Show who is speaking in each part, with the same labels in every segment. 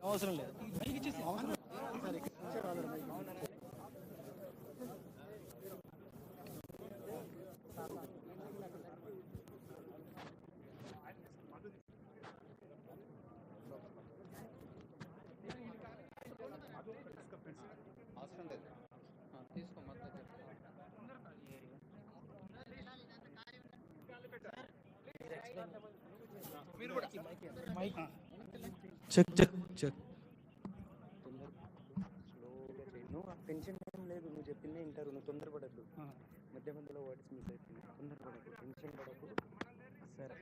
Speaker 1: అవసరం లేదు.
Speaker 2: అవసరం లేదు, తీసుకో మొత్తం
Speaker 1: చెక్ చెక్ చెక్.
Speaker 3: టెన్షన్ ఏం లేదు, నువ్వు చెప్పిందే వింటారు, నువ్వు తొందరపడద్దు. మధ్య మధ్యలో వర్డ్స్ మిస్ అవుతుంది, తొందరపడకు, టెన్షన్ పడకు. సరే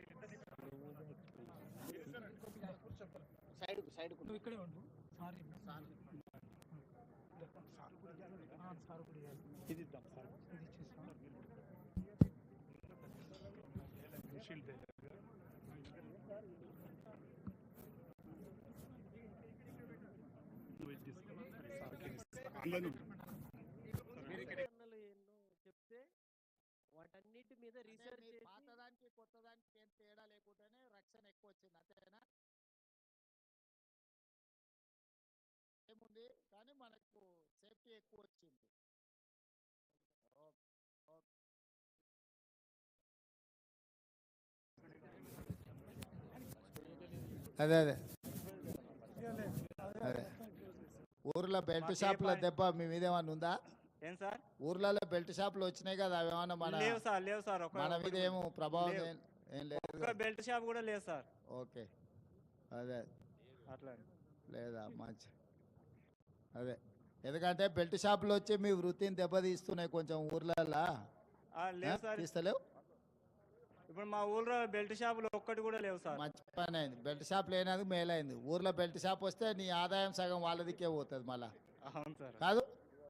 Speaker 2: సైడ్
Speaker 1: నువ్వు ఇక్కడే ఉండు. సారీ సార్ కూడా ఇది ఇద్దాం సార్, ఇది ఇచ్చేస్తాం.
Speaker 4: చెప్తే వాటన్నిటి మీద రీసెర్చ్ చేసి
Speaker 5: పాతదానికి కొత్తదానికి ఏం తేడా లేకుండానే రక్షణ ఎక్కువ వచ్చింది అంతేనా? ఏముంది కానీ మనకు సేఫ్టీ ఎక్కువ వచ్చింది.
Speaker 6: అదే అదే అదే ఊర్లో బెల్ట్ షాపుల దెబ్బ మీ మీద ఏమన్నా ఉందా?
Speaker 7: ఏం సార్?
Speaker 6: ఊర్లలో బెల్ట్ షాపులు వచ్చినాయి కదా, అవి ఏమన్నా
Speaker 7: లేవు సార్
Speaker 6: మన మీద ఏమో ప్రభావం ఏం లేదు.
Speaker 7: బెల్ట్ షాప్ కూడా లేదు సార్.
Speaker 6: ఓకే, అదే
Speaker 7: అట్లా
Speaker 6: లేదా మంచి. అదే ఎందుకంటే బెల్ట్ షాపులు వచ్చి మీ వృత్తిని దెబ్బతీస్తున్నాయి కొంచెం ఊర్లలో.
Speaker 7: లేవు సార్,
Speaker 6: తీస్తలేవు.
Speaker 7: ఇప్పుడు మా ఊళ్ళో బెల్ట్ షాపులు ఒక్కటి కూడా లేవు సార్.
Speaker 6: మంచి పని అయింది, బెల్ట్ షాప్ లేనందుకు మేలైంది. ఊర్లో బెల్ట్ షాప్ వస్తే నీ ఆదాయం సగం వాళ్ళదికే పోతుంది మళ్ళా.
Speaker 7: అవును సార్,
Speaker 6: కాదు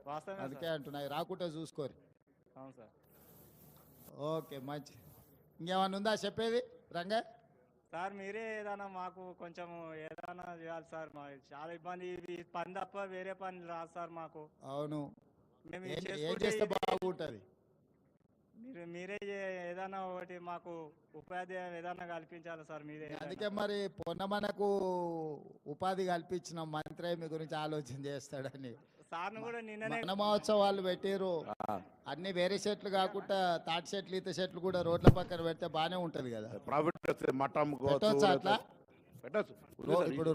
Speaker 7: వాస్తవమే
Speaker 6: అందుకే
Speaker 7: సార్.
Speaker 6: అంటున్నాయి, రాకుంటే చూసుకోరు.
Speaker 7: అవును సార్.
Speaker 6: ఓకే మంచి. ఇంకేమన్నా ఉందా చెప్పేది రంగా?
Speaker 7: సార్ మీరే ఏదైనా మాకు కొంచెం ఏదైనా చేయాలి సార్, మా చాలా ఇబ్బంది. ఇది పని తప్ప వేరే పని రాదు సార్ మాకు.
Speaker 6: అవును,
Speaker 7: మేము
Speaker 6: ఏం చేస్తే బాగుంటుంది?
Speaker 7: మీరే ఏదైనా ఒకటి మాకు ఉపాధి ఏదైనా కల్పించాలి సార్ మీరే.
Speaker 6: అందుకే మరి పొన్నమనకు ఉపాధి కల్పించిన మంత్రి మీ గురించి ఆలోచన చేస్తాడని
Speaker 7: సార్ను కూడా నిన్ననే
Speaker 6: వన మహోత్సవాలు పెట్టారు. అన్ని వేరే చెట్లు కాకుండా తాటి చెట్లు ఈత చెట్లు కూడా రోడ్ల పక్కన పెడితే బాగానే ఉంటది కదా. పెట్టొచ్చా అట్లా? ఇప్పుడు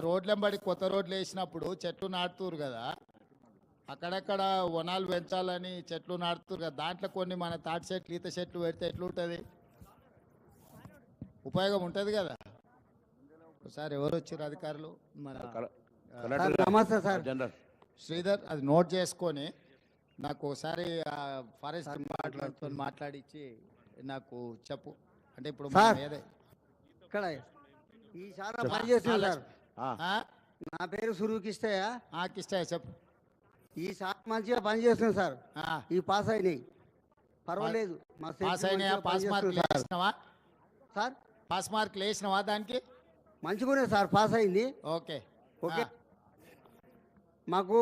Speaker 6: రోడ్లెంబడి కొత్త రోడ్లు వేసినప్పుడు చెట్లు నాటుతురు కదా, అక్కడక్కడ వనాలు పెంచాలని చెట్లు నాటుతురు కదా, దాంట్లో కొన్ని మన తాటి చెట్లు ఈత చెట్లు పెడితే ఎట్లుంటుంది? ఉపయోగం ఉంటుంది కదా. ఒకసారి ఎవరు వచ్చారు అధికారులు? మన
Speaker 3: నమస్తే సార్.
Speaker 6: శ్రీధర్, అది నోట్ చేసుకొని నాకు ఒకసారి ఫారెస్ట్ డిపార్ట్మెంట్తో మాట్లాడించి నాకు చెప్పు. అంటే ఇప్పుడు
Speaker 3: ఇక్కడ ఈ సార్ పని చేస్తున్నా సార్. నా పేరు సురుకిష్టయ్య.
Speaker 6: కిష్టయ్య చెప్పు.
Speaker 3: ఈ సార్ మంచిగా పని చేస్తుంది సార్. ఈ పాస్ అయినాయి, పర్వాలేదు.
Speaker 6: పాస్ అయినాయా? పాస్ మార్కులు వేసినావా
Speaker 3: సార్?
Speaker 6: పాస్ మార్కులు వేసినావా దానికి?
Speaker 3: మంచిగానే సార్, పాస్ అయింది.
Speaker 6: Okay
Speaker 3: okay. మాకు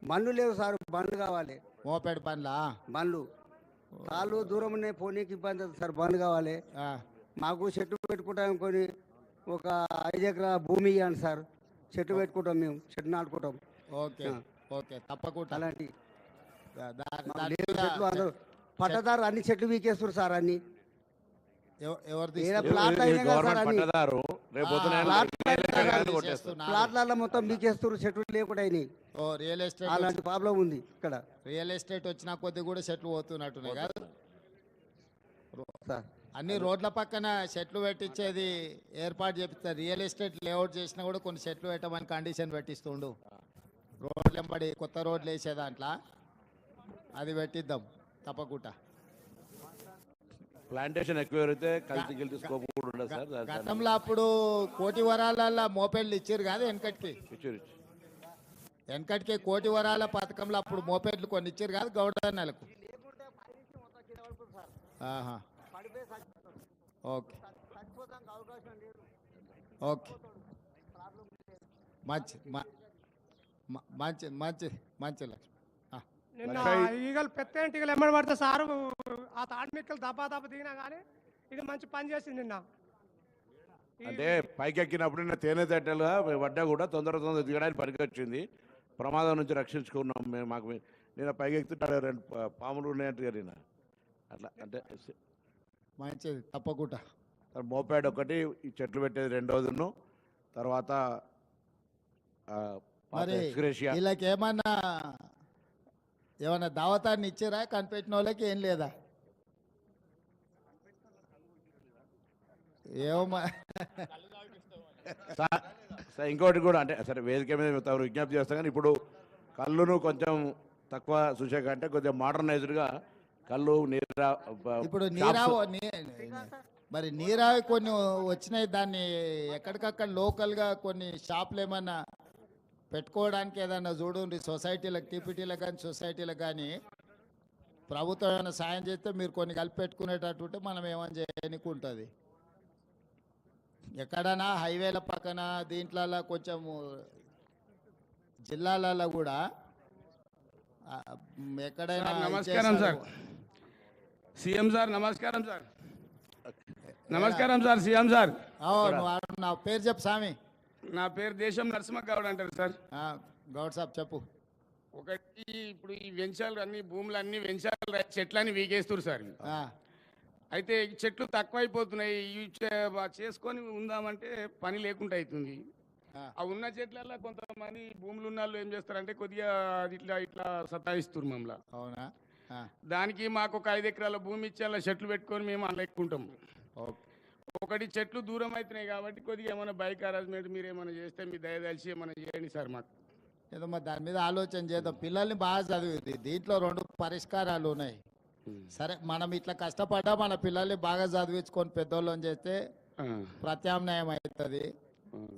Speaker 3: బండ్లు లేవు సార్, బండ్లు కావాలి.
Speaker 6: మోపెడ్ బండ్లా?
Speaker 3: బండ్లు కాళ్ళు దూరం ఉన్నాయి, పోనీకి ఇబ్బంది అవుతుంది సార్, బండ్లు కావాలి. మాకు చెట్టు పెట్టుకుంటాం, కొని ఒక 5 ఎకరాల భూమి ఇవ్వండి సార్. చెట్టు పెట్టుకుంటాం, మేము చెట్టు నాటుకుంటాం.
Speaker 6: ఓకే ఓకే తప్పకుండా.
Speaker 3: అలాంటి చెట్లు అందరూ పట్టదారు అన్ని చెట్లు వీకేస్తారు సార్. అన్ని ప్లాట్లలో మొత్తం వీకేస్తారు, చెట్లు లేకుండా అయినాయి.
Speaker 6: రియల్ ఎస్టేట్
Speaker 3: అలాంటి ప్రాబ్లం ఉంది ఇక్కడ.
Speaker 6: రియల్ ఎస్టేట్ వచ్చిన కొద్ది కూడా చెట్లు పోతున్నట్టున్నాయి కాదు
Speaker 3: సార్.
Speaker 6: అన్ని రోడ్ల పక్కన చెట్లు పెట్టించేది ఏర్పాటు చేపిస్తారు. రియల్ ఎస్టేట్ లేఅవుట్ చేసినా కూడా కొన్ని చెట్లు పెట్టమని కండిషన్ పెట్టిస్తుండు. రోడ్లు వెంబడి కొత్త రోడ్లు వేసే దాంట్లో అది పెట్టిద్దాం తప్పకుండా.
Speaker 8: ప్లాంటేషన్ ఎక్కువ అయితే కలిసి స్కోప్ కూడా ఉండదు సార్.
Speaker 6: గతంలో అప్పుడు కోటి వరాల మోపెడ్లు ఇచ్చారు కాదు వెనకటికి కోటి వరాల పథకంలో అప్పుడు మోపెడ్లు కొన్ని ఇచ్చారు కాదు గౌడన్నలకు. ఓకే ఓకే మంచి మంచి మంచి మంచి లక్ష్మి.
Speaker 9: నిన్న ఈగలు పెద్ద ఈగలు ఎమ్మడి పడితే సారు ఆ తాడిమిక్కలు దప్ప దిగినా కానీ ఇది మంచి పని చేసింది. నిన్న
Speaker 8: అంటే పైకి ఎక్కినప్పుడు నేను తేనె తట్టెలుగా పడ్డా కూడా తొందర దిగడానికి పనికొచ్చింది. ప్రమాదం నుంచి రక్షించుకున్నాం మేము. మాకు నేను పైకి ఎక్కుతుంటే రెండు పాములు ఉన్నాయంటే నేను అట్లా అంటే
Speaker 6: మంచిది తప్పకుండా.
Speaker 8: మోపాడ్ ఒకటి, ఈ చెట్లు పెట్టేది రెండోదిను, తర్వాత
Speaker 6: మరి
Speaker 8: ఎక్స్గ్రేషియా.
Speaker 6: వీళ్ళకి ఏమన్నా దావతాన్ని ఇచ్చారా? కనిపెట్టిన వాళ్ళకి ఏం లేదా? ఏమో
Speaker 8: ఇంకోటి కూడా అంటే సరే వేదిక మీద తమరు విజ్ఞప్తి చేస్తాం కానీ ఇప్పుడు కళ్ళును కొంచెం తక్కువ చూసాక అంటే కొంచెం మోడర్నైజ్డ్గా కళ్ళు
Speaker 6: ఇప్పుడు నీరావు మరి నీరావి కొన్ని వచ్చినాయి. దాన్ని ఎక్కడికక్కడ లోకల్గా కొన్ని షాపులు ఏమన్నా పెట్టుకోవడానికి ఏదన్నా చూడండి. సొసైటీలకు, టీపీటీలకు కానీ సొసైటీలకు కానీ ప్రభుత్వం ఏమైనా సాయం చేస్తే మీరు కొన్ని కలిపి పెట్టుకునేటట్టు ఉంటే మనం ఏమైనా చేయడానికి ఉంటుంది. ఎక్కడైనా హైవేల పక్కన దీంట్లలో కొంచెం జిల్లాలలో కూడా ఎక్కడైనా.
Speaker 9: నమస్కారం సార్, సీఎం సార్. నమస్కారం సార్. నమస్కారం సార్, సీఎం సార్.
Speaker 6: నా పేరు చెప్పు స్వామి.
Speaker 9: నా పేరు దేశం నరసింహ గౌడ్ అంటారు సార్.
Speaker 6: గౌడ్ సాబ్ చెప్పు.
Speaker 9: ఒకటి ఇప్పుడు ఈ వెంచాలు అన్ని భూములు అన్ని వెంచాలు చెట్లని వీగేస్తారు సార్. అయితే ఈ చెట్లు తక్కువైపోతున్నాయి. ఇవి చేసుకొని ఉందామంటే పని లేకుండా అవుతుంది. ఆ ఉన్న చెట్లలో కొంతమంది భూములు ఉన్న వాళ్ళు ఏం చేస్తారంటే కొద్దిగా ఇట్లా సతాయిస్తారు మమ్మల్ని.
Speaker 6: అవునా?
Speaker 9: దానికి మాకు ఒక 5 ఎకరాల భూమి ఇచ్చి అలా చెట్లు పెట్టుకొని మేము అలా ఎక్కుంటాం. ఒకటి చెట్లు దూరం అవుతున్నాయి కాబట్టి కొద్దిగా ఏమైనా బైక్ అరేంజ్మెంట్ మీరు ఏమైనా చేస్తే మీ దయదలిసి ఏమైనా చేయండి సార్ మాకు.
Speaker 6: ఏదో మరి దాని మీద ఆలోచన చేద్దాం. పిల్లల్ని బాగా చదివింది. దీంట్లో 2 పరిష్కారాలు ఉన్నాయి. సరే, మనం ఇట్లా కష్టపడ్డా మన పిల్లల్ని బాగా చదివించుకొని పెద్దోళ్ళని చేస్తే ప్రత్యామ్నాయం అవుతుంది.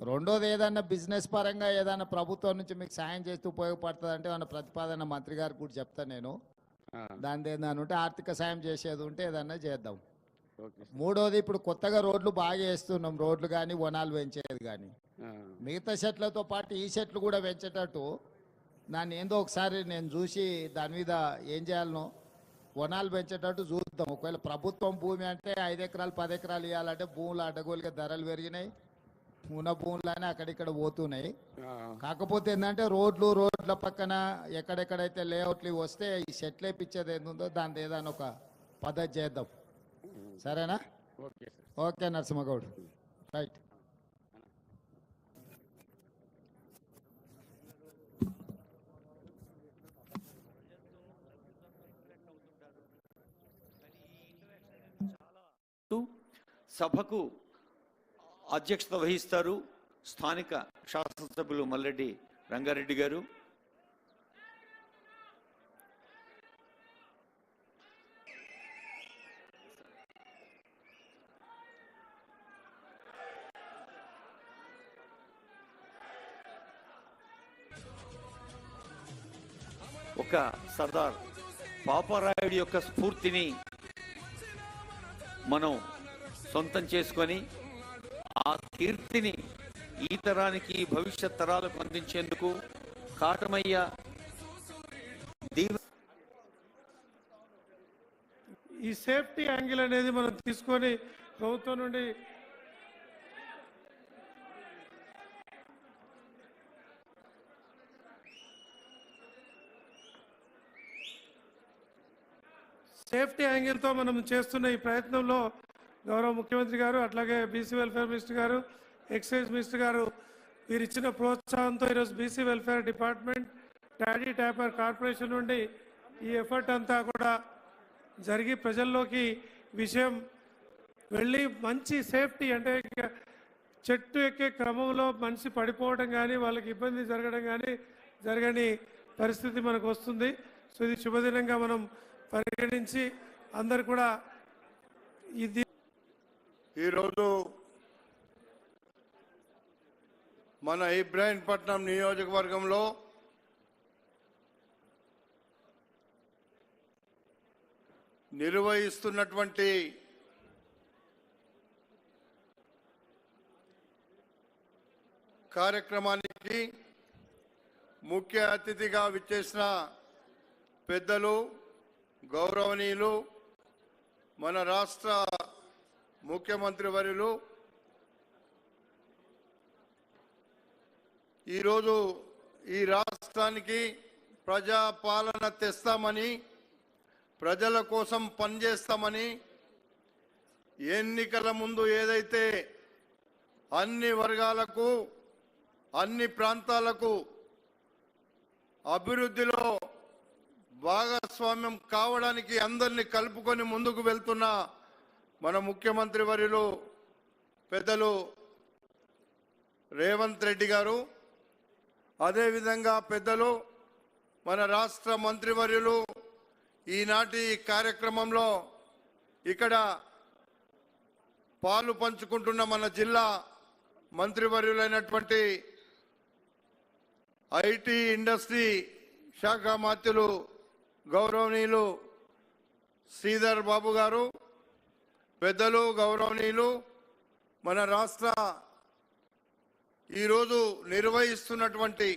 Speaker 6: రెండోది ఏదన్నా బిజినెస్ పరంగా ఏదైనా ప్రభుత్వం నుంచి మీకు సాయం చేస్తూ ఉపయోగపడుతుంది అంటే మన ప్రతిపాదన మంత్రి గారికి కూడా చెప్తాను నేను. దాని ఏదైనా ఉంటే ఆర్థిక సాయం చేసేది ఉంటే ఏదన్నా చేద్దాం. మూడోది ఇప్పుడు కొత్తగా రోడ్లు బాగా వేస్తున్నాం. రోడ్లు కానీ వనాలు పెంచేది కానీ మిగతా చెట్లతో పాటు ఈ చెట్లు కూడా పెంచేటట్టు దాన్ని ఏందో ఒకసారి నేను చూసి దాని మీద ఏం చేయాలనో వనాలు పెంచేటట్టు చూద్దాం. ఒకవేళ ప్రభుత్వం భూమి అంటే 5 ఎకరాలు 10 ఎకరాలు ఇవ్వాలంటే భూములు అడ్డగోలుగా ధరలు పెరిగినాయి. ఉన్న భూములనే అక్కడిక్కడ పోతున్నాయి. కాకపోతే ఏంటంటే రోడ్ల పక్కన ఎక్కడెక్కడైతే లేఅవుట్లు వస్తే ఈ చెట్లు వేపించేది ఏందో దాని ఏదైనా ఒక పద్ధతి చేద్దాం. సరేనా? Okay Narasimha Goud, right.
Speaker 10: సభకు అధ్యక్షత వహిస్తారు స్థానిక శాసనసభ్యులు మల్రెడ్డి రంగారెడ్డి గారు. ఒక సర్దార్ పాపారాయుడి యొక్క స్ఫూర్తిని మనం సొంతం చేసుకొని ఆ కీర్తిని ఈ తరానికి భవిష్యత్ తరాలకు అందించేందుకు కాటమయ్య
Speaker 9: ఈ సేఫ్టీ యాంగిల్ అనేది మనం తీసుకొని ప్రభుత్వం నుండి సేఫ్టీ యాంగిల్తో మనం చేస్తున్న ఈ ప్రయత్నంలో గౌరవ ముఖ్యమంత్రి గారు, అట్లాగే బీసీ వెల్ఫేర్ మినిస్టర్ గారు, ఎక్సైజ్ మినిస్టర్ గారు వీరు ఇచ్చిన ప్రోత్సాహంతో ఈరోజు BC welfare department, toddy taper corporation నుండి ఈ ఎఫర్ట్ అంతా కూడా జరిగి ప్రజల్లోకి విషయం వెళ్ళి మంచి సేఫ్టీ అంటే చెట్టు ఎక్కే క్రమంలో మనిషి పడిపోవడం కానీ వాళ్ళకి ఇబ్బంది జరగడం కానీ జరగని పరిస్థితి మనకు వస్తుంది. సో ఇది శుభదినంగా మనం పరిగణించి అందరు కూడా ఇది
Speaker 11: ఈరోజు మన ఇబ్రాహీంపట్నం నియోజకవర్గంలో నిర్వహిస్తున్నటువంటి కార్యక్రమానికి ముఖ్య అతిథిగా విచ్చేసిన పెద్దలు, గౌరవనీయులు, మన రాష్ట్ర ముఖ్యమంత్రి వర్యులు ఈరోజు ఈ రాష్ట్రానికి ప్రజాపాలన తెస్తామని, ప్రజల కోసం పనిచేస్తామని ఎన్నికల ముందు ఏదైతే అన్ని వర్గాలకు, అన్ని ప్రాంతాలకు అభివృద్ధిలో భాగస్వామ్యం కావడానికి అందరినీ కలుపుకొని ముందుకు వెళ్తున్న మన ముఖ్యమంత్రి వర్యులు పెద్దలు రేవంత్ రెడ్డి గారు, అదేవిధంగా పెద్దలు మన రాష్ట్ర మంత్రివర్యులు ఈనాటి కార్యక్రమంలో ఇక్కడ పాలు పంచుకుంటున్న మన జిల్లా మంత్రివర్యులైనటువంటి ఐటీ ఇండస్ట్రీ శాఖ మంత్రులు గౌరవనీయులు శ్రీధర్ బాబు గారు, పెద్దలు గౌరవనీయులు మన రాష్ట్ర ఈరోజు నిర్వహిస్తున్నటువంటి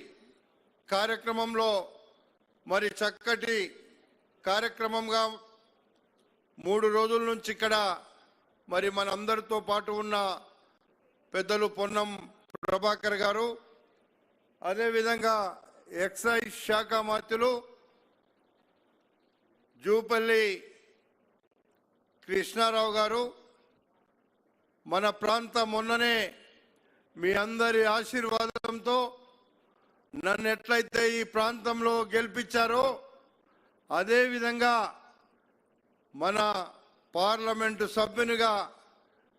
Speaker 11: కార్యక్రమంలో మరి చక్కటి కార్యక్రమంగా 3 రోజుల నుంచి ఇక్కడ మరి మనందరితో పాటు ఉన్న పెద్దలు పొన్నం ప్రభాకర్ గారు, అదేవిధంగా ఎక్సైజ్ శాఖ మంత్రులు జూపల్లి కృష్ణారావు గారు, మన ప్రాంతం మొన్ననే మీ అందరి ఆశీర్వాదంతో నన్ను ఎట్లయితే ఈ ప్రాంతంలో గెలిపించారో అదేవిధంగా మన పార్లమెంటు సభ్యునిగా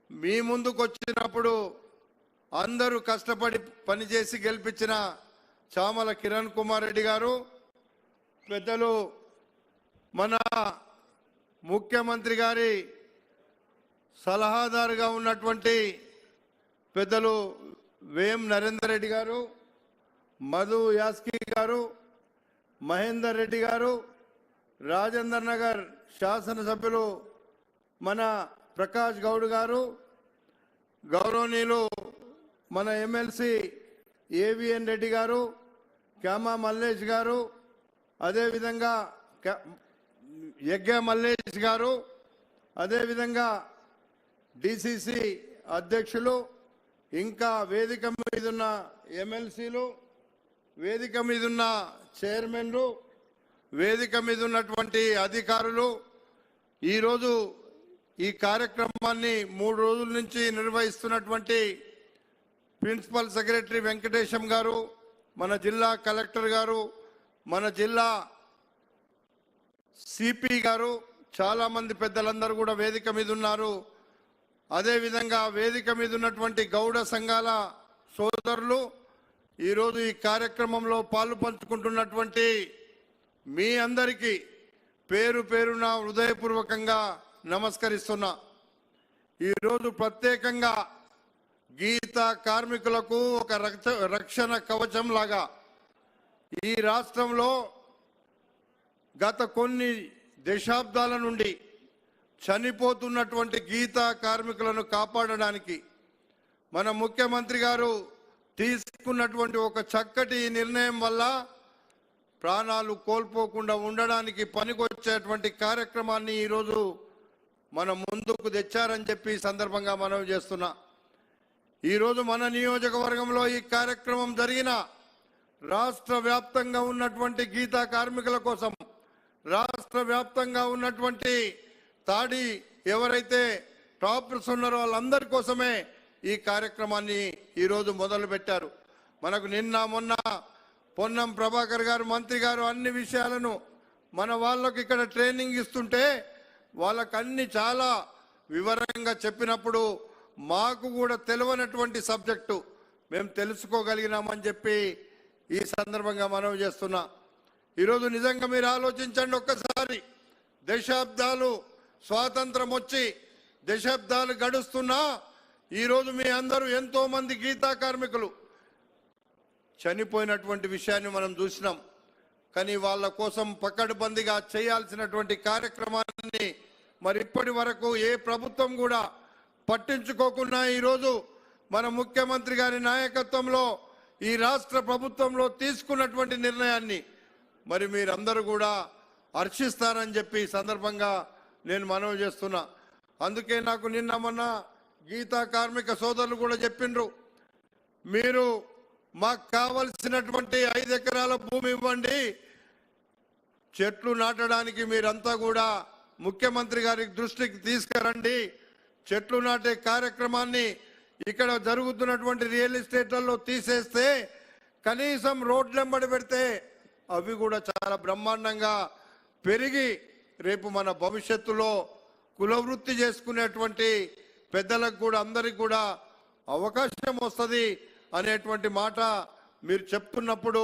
Speaker 11: మీ ముందుకు వచ్చినప్పుడు అందరూ కష్టపడి పనిచేసి గెలిపించిన చామల కిరణ్ కుమార్ రెడ్డి గారు, పెద్దలు మన ముఖ్యమంత్రి గారి సలహాదారుగా ఉన్నటువంటి పెద్దలు వేం నరేందర్ రెడ్డి గారు, మధు యాస్కి గారు, మహేందర్ రెడ్డి గారు, రాజేందర్ నగర్ శాసనసభ్యులు మన ప్రకాష్ గౌడ్ గారు, గౌరవనీయులు మన ఎమ్మెల్సీ ఏవిఎన్ రెడ్డి గారు, క్యామా మల్లేష్ గారు, అదేవిధంగా యజ్ఞ మల్లేష్ గారు, అదేవిధంగా డిసిసి అధ్యక్షులు, ఇంకా వేదిక మీద ఉన్న ఎమ్మెల్సీలు, వేదిక మీద ఉన్న చైర్మన్లు, వేదిక మీద ఉన్నటువంటి అధికారులు, ఈరోజు ఈ కార్యక్రమాన్ని 3 రోజుల నుంచి నిర్వహిస్తున్నటువంటి ప్రిన్సిపల్ సెక్రటరీ వెంకటేశం గారు, మన జిల్లా కలెక్టర్ గారు, మన జిల్లా సిపి గారు, చాలామంది పెద్దలందరూ కూడా వేదిక మీద ఉన్నారు. అదేవిధంగా వేదిక మీద ఉన్నటువంటి గౌడ సంఘాల సోదరులు, ఈరోజు ఈ కార్యక్రమంలో పాలు పంచుకుంటున్నటువంటి మీ అందరికీ పేరు పేరున హృదయపూర్వకంగా నమస్కరిస్తున్నా. ఈరోజు ప్రత్యేకంగా గీత కార్మికులకు ఒక రక్షణ కవచం లాగా ఈ రాష్ట్రంలో గత కొన్ని దశాబ్దాల నుండి చనిపోతున్నటువంటి గీతా కార్మికులను కాపాడడానికి మన ముఖ్యమంత్రి గారు తీసుకున్నటువంటి ఒక చక్కటి నిర్ణయం వల్ల ప్రాణాలు కోల్పోకుండా ఉండడానికి పనికొచ్చేటువంటి కార్యక్రమాన్ని ఈరోజు మన ముందుకు తెచ్చారని చెప్పి ఈ సందర్భంగా మనవి చేస్తున్నా. ఈరోజు మన నియోజకవర్గంలో ఈ కార్యక్రమం జరిగిన రాష్ట్ర వ్యాప్తంగా ఉన్నటువంటి గీతా కార్మికుల కోసం, రాష్ట్ర వ్యాప్తంగా ఉన్నటువంటి తాడి ఎవరైతే టాపర్స్ ఉన్నారో వాళ్ళందరి కోసమే ఈ కార్యక్రమాన్ని ఈరోజు మొదలు పెట్టారు. మనకు నిన్న మొన్న పొన్నం ప్రభాకర్ గారు మంత్రి గారు అన్ని విషయాలను మన వాళ్ళకు ఇక్కడ ట్రైనింగ్ ఇస్తుంటే వాళ్ళకు అన్ని చాలా వివరంగా చెప్పినప్పుడు మాకు కూడా తెలియనటువంటి సబ్జెక్టు మేము తెలుసుకోగలిగినామని చెప్పి ఈ సందర్భంగా మనవి చేస్తున్నా. ఈరోజు నిజంగా మీరు ఆలోచించండి ఒక్కసారి, దశాబ్దాలు స్వాతంత్రం వచ్చి దశాబ్దాలు గడుస్తున్నా ఈరోజు మీ అందరూ ఎంతో మంది గీతా కార్మికులు చనిపోయినటువంటి విషయాన్ని మనం చూసినాం. కానీ వాళ్ళ కోసం పకడ్బందీగా చేయాల్సినటువంటి కార్యక్రమాన్ని మరి ఇప్పటి వరకు ఏ ప్రభుత్వం కూడా పట్టించుకోకుండా ఈరోజు మన ముఖ్యమంత్రి గారి నాయకత్వంలో ఈ రాష్ట్ర ప్రభుత్వంలో తీసుకున్నటువంటి నిర్ణయాన్ని మరి మీరందరూ కూడా హర్షిస్తారని చెప్పి ఈ సందర్భంగా నేను మనవి చేస్తున్నా. అందుకే నాకు నిన్న మొన్న గీతా కార్మిక సోదరులు కూడా చెప్పిండ్రు, మీరు మాకు కావలసినటువంటి 5 ఎకరాల భూమి ఇవ్వండి, చెట్లు నాటడానికి మీరంతా కూడా ముఖ్యమంత్రి గారి దృష్టికి తీసుకురండి. చెట్లు నాటే కార్యక్రమాన్ని ఇక్కడ జరుగుతున్నటువంటి రియల్ ఎస్టేట్లలో తీసేస్తే కనీసం రోడ్లెంబడి పెడితే అవి కూడా చాలా బ్రహ్మాండంగా పెరిగి రేపు మన భవిష్యత్తులో కులవృత్తి చేసుకునేటువంటి పెద్దలకు కూడా అందరికి కూడా అవకాశం వస్తుంది అనేటువంటి మాట మీరు చెప్తున్నప్పుడు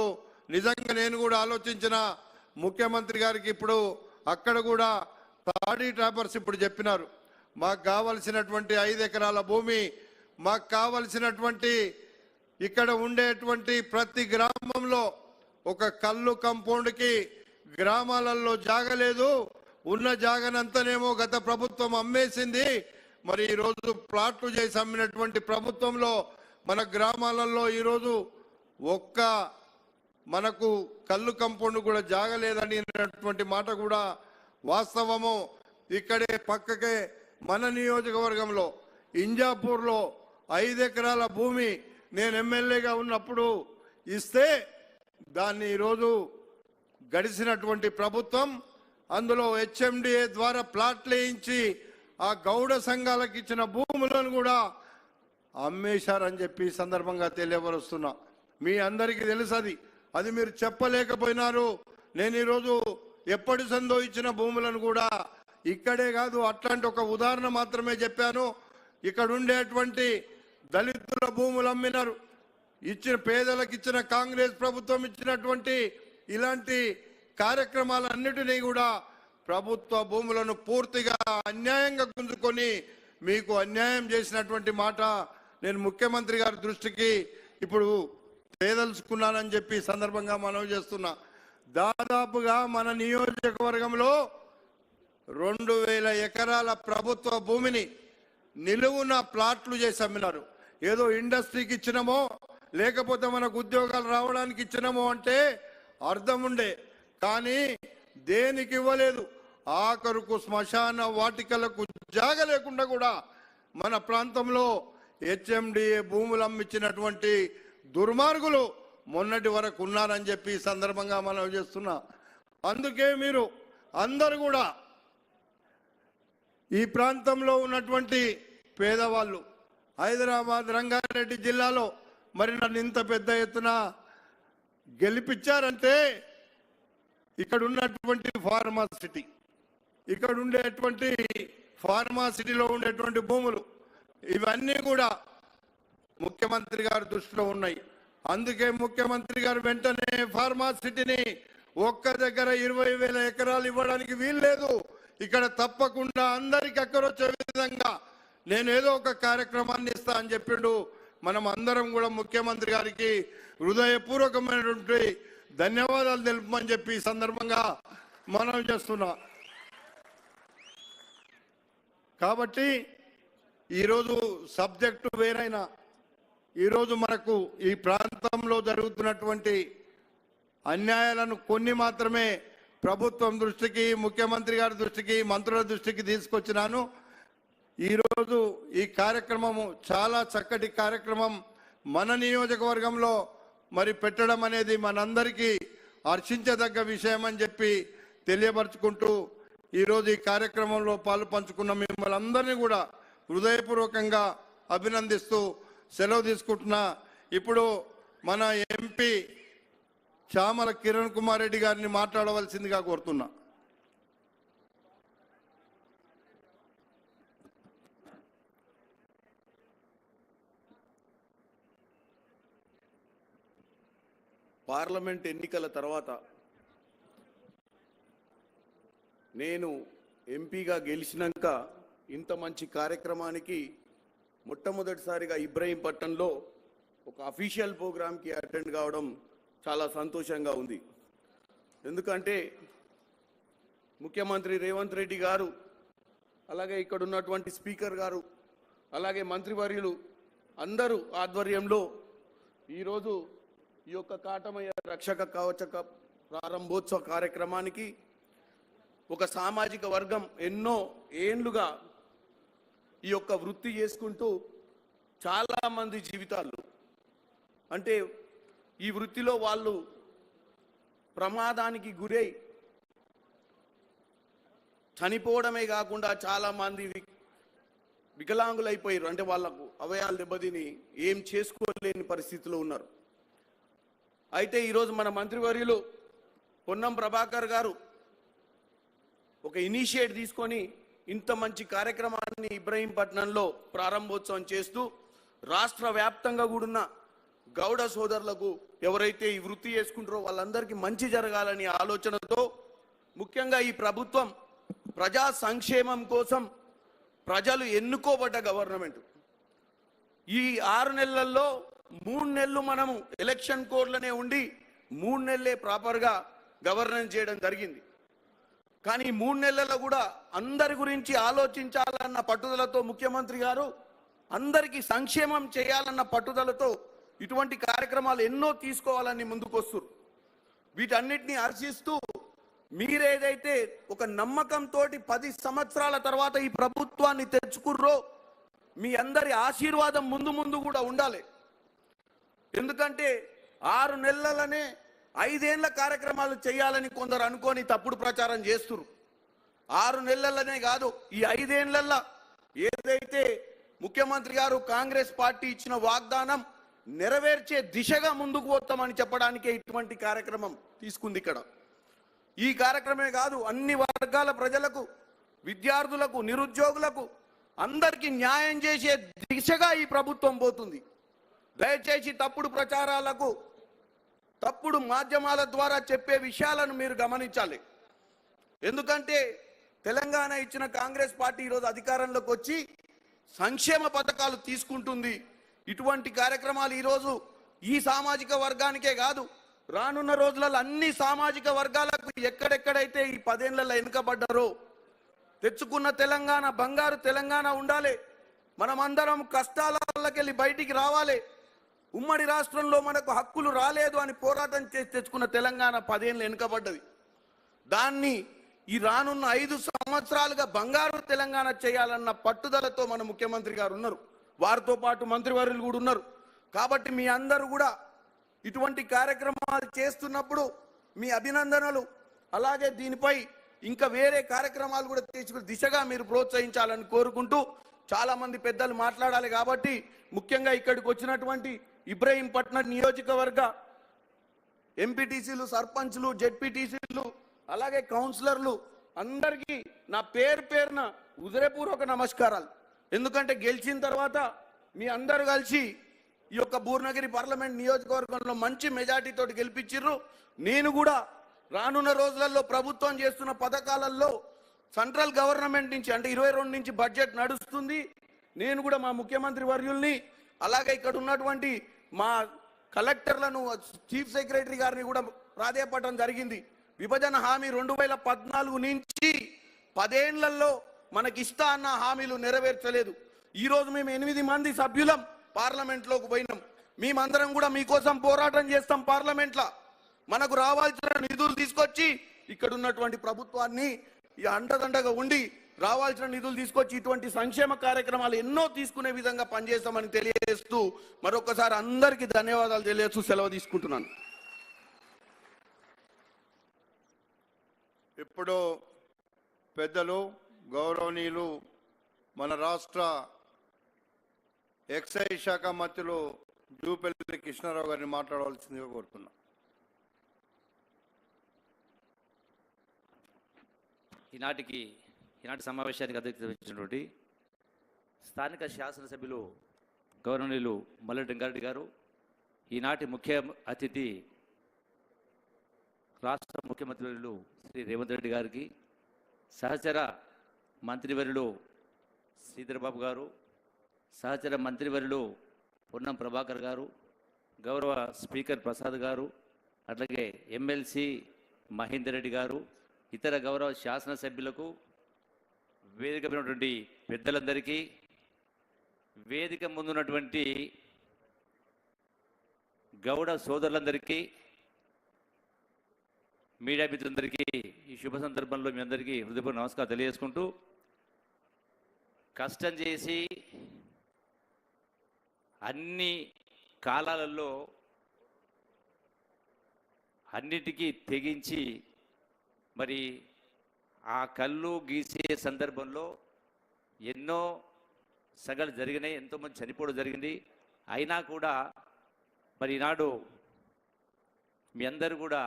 Speaker 11: నిజంగా నేను కూడా ఆలోచించిన ముఖ్యమంత్రి గారికి ఇప్పుడు అక్కడ కూడా తాడీ ట్రాపర్స్ ఇప్పుడు చెప్పినారు, మాకు కావలసినటువంటి 5 ఎకరాల భూమి, మాకు కావలసినటువంటి ఇక్కడ ఉండేటువంటి ప్రతి గ్రామంలో ఒక కల్లు కంపౌండ్కి గ్రామాలలో జాగలేదు, ఉన్న జాగనంతనేమో గత ప్రభుత్వం అమ్మేసింది. మరి ఈరోజు ప్లాట్లు చేసి అమ్మినటువంటి ప్రభుత్వంలో మన గ్రామాలలో ఈరోజు ఒక్క మనకు కల్లు కంపౌండ్ కూడా జాగలేదనేటువంటి మాట కూడా వాస్తవము. ఇక్కడే పక్కకే మన నియోజకవర్గంలో ఇంజాపూర్లో 5 ఎకరాల భూమి నేను ఎమ్మెల్యేగా ఉన్నప్పుడు ఇస్తే దాన్ని ఈరోజు గడిచినటువంటి ప్రభుత్వం అందులో హెచ్ఎండిఏ ద్వారా ప్లాట్లు వేయించి ఆ గౌడ సంఘాలకు ఇచ్చిన భూములను కూడా అమ్మేశారని చెప్పి సందర్భంగా తెలియపరుస్తున్నా. మీ అందరికీ తెలుసు అది మీరు చెప్పలేకపోయినారు. నేను ఈరోజు ఎప్పటి సందో ఇచ్చిన భూములను కూడా ఇక్కడే కాదు అట్లాంటి ఒక ఉదాహరణ మాత్రమే చెప్పాను. ఇక్కడ ఉండేటువంటి దళితుల భూములు అమ్మినారు, ఇచ్చిన పేదలకు ఇచ్చిన కాంగ్రెస్ ప్రభుత్వం ఇచ్చినటువంటి ఇలాంటి కార్యక్రమాలన్నిటినీ కూడా ప్రభుత్వ భూములను పూర్తిగా అన్యాయంగా గుంజుకొని మీకు అన్యాయం చేసినటువంటి మాట నేను ముఖ్యమంత్రి గారి దృష్టికి ఇప్పుడు తేదలుచుకున్నానని చెప్పి సందర్భంగా మనవి చేస్తున్నా. దాదాపుగా మన నియోజకవర్గంలో 2000 ఎకరాల ప్రభుత్వ భూమిని నిలువున ప్లాట్లు చేసి అమ్మినారు. ఏదో ఇండస్ట్రీకి ఇచ్చినామో లేకపోతే మనకు ఉద్యోగాలు రావడానికి ఇచ్చినామో అంటే అర్థం ఉండే, కానీ దేనికి ఇవ్వలేదు. ఆఖరుకు శ్మశాన వాటికలకు జాగ లేకుండా కూడా మన ప్రాంతంలో హెచ్ఎండిఏ భూములు అమ్మించినటువంటి దుర్మార్గులు మొన్నటి వరకు ఉన్నారని చెప్పి ఈ సందర్భంగా మనం చేస్తున్నా. అందుకే మీరు అందరూ కూడా ఈ ప్రాంతంలో ఉన్నటువంటి పేదవాళ్ళు హైదరాబాద్ రంగారెడ్డి జిల్లాలో మరి నన్ను ఇంత పెద్ద ఎత్తున గెలిపించారంటే ఇక్కడ ఉన్నటువంటి ఫార్మాసిటీ, ఇక్కడ ఉండేటువంటి ఫార్మాసిటీలో ఉండేటువంటి భూములు ఇవన్నీ కూడా ముఖ్యమంత్రి గారి దృష్టిలో ఉన్నాయి. అందుకే ముఖ్యమంత్రి గారు వెంటనే ఫార్మాసిటీని ఒక్క దగ్గర 20,000 ఎకరాలు ఇవ్వడానికి వీల్లేదు. ఇక్కడ తప్పకుండా అందరికి అక్కరొచ్చే విధంగా నేను ఏదో ఒక కార్యక్రమాన్ని ఇస్తా అని చెప్పిండు. మనం అందరం కూడా ముఖ్యమంత్రి గారికి హృదయపూర్వకమైనటువంటి ధన్యవాదాలు తెలుపమని చెప్పి ఈ సందర్భంగా మనం చేస్తున్నా. కాబట్టి ఈరోజు సబ్జెక్టు వేరైనా ఈరోజు మనకు ఈ ప్రాంతంలో జరుగుతున్నటువంటి అన్యాయాలను కొన్ని మాత్రమే ప్రభుత్వం దృష్టికి, ముఖ్యమంత్రి గారి దృష్టికి, మంత్రుల దృష్టికి తీసుకొచ్చినాను. ఈరోజు ఈ కార్యక్రమము చాలా చక్కటి కార్యక్రమం మన నియోజకవర్గంలో మరి పెట్టడం అనేది మనందరికీ హర్షించదగ్గ విషయం అని చెప్పి తెలియపరుచుకుంటూ ఈరోజు ఈ కార్యక్రమంలో పాలు పంచుకున్న మిమ్మల్ని అందరినీ కూడా హృదయపూర్వకంగా అభినందిస్తూ సెలవు తీసుకుంటున్నా. ఇప్పుడు మన ఎంపీ చామల కిరణ్ కుమార్ రెడ్డి గారిని మాట్లాడవలసిందిగా కోరుతున్నా.
Speaker 8: పార్లమెంట్ ఎన్నికల తర్వాత నేను ఎంపీగా గెలిచినాక ఇంత మంచి కార్యక్రమానికి మొట్టమొదటిసారిగా ఇబ్రహీంపట్నంలో ఒక అఫీషియల్ ప్రోగ్రామ్కి అటెండ్ కావడం చాలా సంతోషంగా ఉంది. ఎందుకంటే ముఖ్యమంత్రి రేవంత్ రెడ్డి గారు, అలాగే ఇక్కడ ఉన్నటువంటి స్పీకర్ గారు, అలాగే మంత్రివర్యులు అందరూ ఆధ్వర్యంలో ఈరోజు ఈ యొక్క కాటమయ్య రక్షక కవచక ప్రారంభోత్సవ కార్యక్రమానికి ఒక సామాజిక వర్గం ఎన్నో ఏండ్లుగా ఈ యొక్క వృత్తి చేసుకుంటూ చాలామంది జీవితాలు అంటే
Speaker 12: ఈ వృత్తిలో వాళ్ళు ప్రమాదానికి గురై చనిపోవడమే కాకుండా చాలామంది వికలాంగులైపోయారు. అంటే వాళ్ళకు అవయవాలు దెబ్బతిని ఏం చేసుకోలేని పరిస్థితిలో ఉన్నారు. అయితే ఈరోజు మన మంత్రివర్యులు పొన్నం ప్రభాకర్ గారు ఒక ఇనిషియేట్ తీసుకొని ఇంత మంచి కార్యక్రమాన్ని ఇబ్రహీంపట్నంలో ప్రారంభోత్సవం చేస్తూ రాష్ట్ర వ్యాప్తంగా కూడున్న గౌడ సోదరులకు ఎవరైతే ఈ వృత్తి చేసుకుంటారో వాళ్ళందరికీ మంచి జరగాలని ఆలోచనతో ముఖ్యంగా ఈ ప్రభుత్వం ప్రజా సంక్షేమం కోసం ప్రజలు ఎన్నుకోబడ్డ గవర్నమెంట్. ఈ 6 నెలల్లో 3 నెలలు మనము ఎలక్షన్ కోడ్లనే ఉండి 3 నెలలే ప్రాపర్గా గవర్నెన్స్ చేయడం జరిగింది. కానీ 3 నెలల్లో కూడా అందరి గురించి ఆలోచించాలన్న పట్టుదలతో ముఖ్యమంత్రి గారు అందరికీ సంక్షేమం చేయాలన్న పట్టుదలతో ఇటువంటి కార్యక్రమాలు ఎన్నో తీసుకోవాలని ముందుకొస్తారు. వీటన్నిటిని హర్షిస్తూ మీరేదైతే ఒక నమ్మకంతో 10 సంవత్సరాల తర్వాత ఈ ప్రభుత్వాన్ని తెచ్చుకుర్రో మీ అందరి ఆశీర్వాదం ముందు ముందు కూడా ఉండాలి. ఎందుకంటే 6 నెలలనే 5 ఏళ్ల కార్యక్రమాలు చేయాలని కొందరు అనుకొని తప్పుడు ప్రచారం చేస్తున్నారు. 6 నెలలనే కాదు, ఈ 5 ఏళ్లలో ఏదైతే ముఖ్యమంత్రి గారు కాంగ్రెస్ పార్టీ ఇచ్చిన వాగ్దానం నెరవేర్చే దిశగా ముందుకు పోతామని చెప్పడానికే ఇటువంటి కార్యక్రమం తీసుకుంది. ఇక్కడ ఈ కార్యక్రమే కాదు, అన్ని వర్గాల ప్రజలకు, విద్యార్థులకు, నిరుద్యోగులకు అందరికీ న్యాయం చేసే దిశగా ఈ ప్రభుత్వం పోతుంది. దయచేసి తప్పుడు ప్రచారాలకు, తప్పుడు మాధ్యమాల ద్వారా చెప్పే విషయాలను మీరు గమనించాలి. ఎందుకంటే తెలంగాణ ఇచ్చిన కాంగ్రెస్ పార్టీ ఈరోజు అధికారంలోకి వచ్చి సంక్షేమ పథకాలు తీసుకుంటుంది. ఇటువంటి కార్యక్రమాలు ఈరోజు ఈ సామాజిక వర్గానికే కాదు, రానున్న రోజులలో అన్ని సామాజిక వర్గాలకు ఎక్కడెక్కడైతే ఈ 10 ఏళ్లలో వెనుకబడ్డారో తెచ్చుకున్న తెలంగాణ బంగారు తెలంగాణ ఉండాలి. మనమందరం కష్టాలకెళ్ళి బయటికి రావాలి. ఉమ్మడి రాష్ట్రంలో మనకు హక్కులు రాలేదు అని పోరాటం చేసి తెచ్చుకున్న తెలంగాణ 10 ఏళ్ళు వెనుకబడ్డది. దాన్ని ఈ రానున్న 5 సంవత్సరాలుగా బంగారు తెలంగాణ చేయాలన్న పట్టుదలతో మన ముఖ్యమంత్రి గారు ఉన్నారు. వారితో పాటు మంత్రివర్యులు కూడా ఉన్నారు. కాబట్టి మీ అందరూ కూడా ఇటువంటి కార్యక్రమాలు చేస్తున్నప్పుడు మీ అభినందనలు, అలాగే దీనిపై ఇంకా వేరే కార్యక్రమాలు కూడా తీసుకునే దిశగా మీరు ప్రోత్సహించాలని కోరుకుంటూ, చాలా మంది పెద్దలు మాట్లాడాలి కాబట్టి ముఖ్యంగా ఇక్కడికి వచ్చినటువంటి ఇబ్రహీంపట్నం నియోజకవర్గ ఎంపీటీసీలు, సర్పంచ్లు, జెడ్పీటీసీలు, అలాగే కౌన్సిలర్లు అందరికీ నా పేరున హృదయపూర్వక నమస్కారాలు. ఎందుకంటే గెలిచిన తర్వాత మీ అందరూ కలిసి ఈ యొక్క భువనగిరి పార్లమెంట్ నియోజకవర్గంలో మంచి మెజార్టీతో గెలిపించిర్రు. నేను కూడా రానున్న రోజులలో ప్రభుత్వం చేస్తున్న పథకాలలో సెంట్రల్ గవర్నమెంట్ నుంచి అంటే 22 నుంచి బడ్జెట్ నడుస్తుంది. నేను కూడా మా ముఖ్యమంత్రి వర్యుల్ని, అలాగే ఇక్కడ ఉన్నటువంటి మా కలెక్టర్లను, చీఫ్ సెక్రటరీ గారిని కూడా ప్రాధేయపడడం జరిగింది. విభజన హామీ 2014 నుంచి 10 ఏళ్లలో మనకి ఇస్తా అన్న హామీలు నెరవేర్చలేదు. ఈరోజు మేము 8 మంది సభ్యులం పార్లమెంట్లోకి పోయినాం. మేమందరం కూడా మీకోసం పోరాటం చేస్తాం. పార్లమెంట్లో మనకు రావాల్సిన నిధులు తీసుకొచ్చి ఇక్కడ ఉన్నటువంటి ప్రభుత్వాన్ని అండదండగా ఉండి రావాల్సిన నిధులు తీసుకొచ్చి ఇటువంటి సంక్షేమ కార్యక్రమాలు ఎన్నో తీసుకునే విధంగా పనిచేస్తామని తెలియజేస్తూ మరొకసారి అందరికీ ధన్యవాదాలు తెలియజేస్తూ సెలవు తీసుకుంటున్నాను.
Speaker 11: ఇప్పుడు పెద్దలు గౌరవనీయులు మన రాష్ట్ర ఎక్సైజ్ శాఖ మంత్రులు జూపల్లి కృష్ణారావు గారిని మాట్లాడవలసిందిగా కోరుతున్నాం.
Speaker 13: ఈనాటి సమావేశానికి అధ్యక్షత వహించినటువంటి స్థానిక శాసనసభ్యులు గౌరవనీయులు మల్లెడ్డి రంగారెడ్డి గారు, ఈనాటి ముఖ్య అతిథి రాష్ట్ర ముఖ్యమంత్రులు శ్రీ రేవంత్ రెడ్డి గారికి, సహచర మంత్రివర్యులు శ్రీధర్బాబు గారు, సహచర మంత్రివర్యులు పొన్నం ప్రభాకర్ గారు, గౌరవ స్పీకర్ ప్రసాద్ గారు, అట్లాగే ఎమ్మెల్సీ మహేందర్ రెడ్డి గారు, ఇతర గౌరవ శాసనసభ్యులకు, వేదిక ఉన్నటువంటి పెద్దలందరికీ, వేదిక ముందున్నటువంటి గౌడ సోదరులందరికీ, మీడియా మిత్రులందరికీ ఈ శుభ సందర్భంలో మీ అందరికీ హృదయపూర్వక నమస్కారం తెలియజేసుకుంటూ, కష్టం చేసి అన్ని కాలాలలో అన్నిటికీ తెగించి మరి ఆ కళ్ళు గీసే సందర్భంలో ఎన్నో సగలు జరిగినాయి, ఎంతోమంది చనిపోవడం జరిగింది. అయినా కూడా మరి ఈనాడు మీ అందరూ కూడా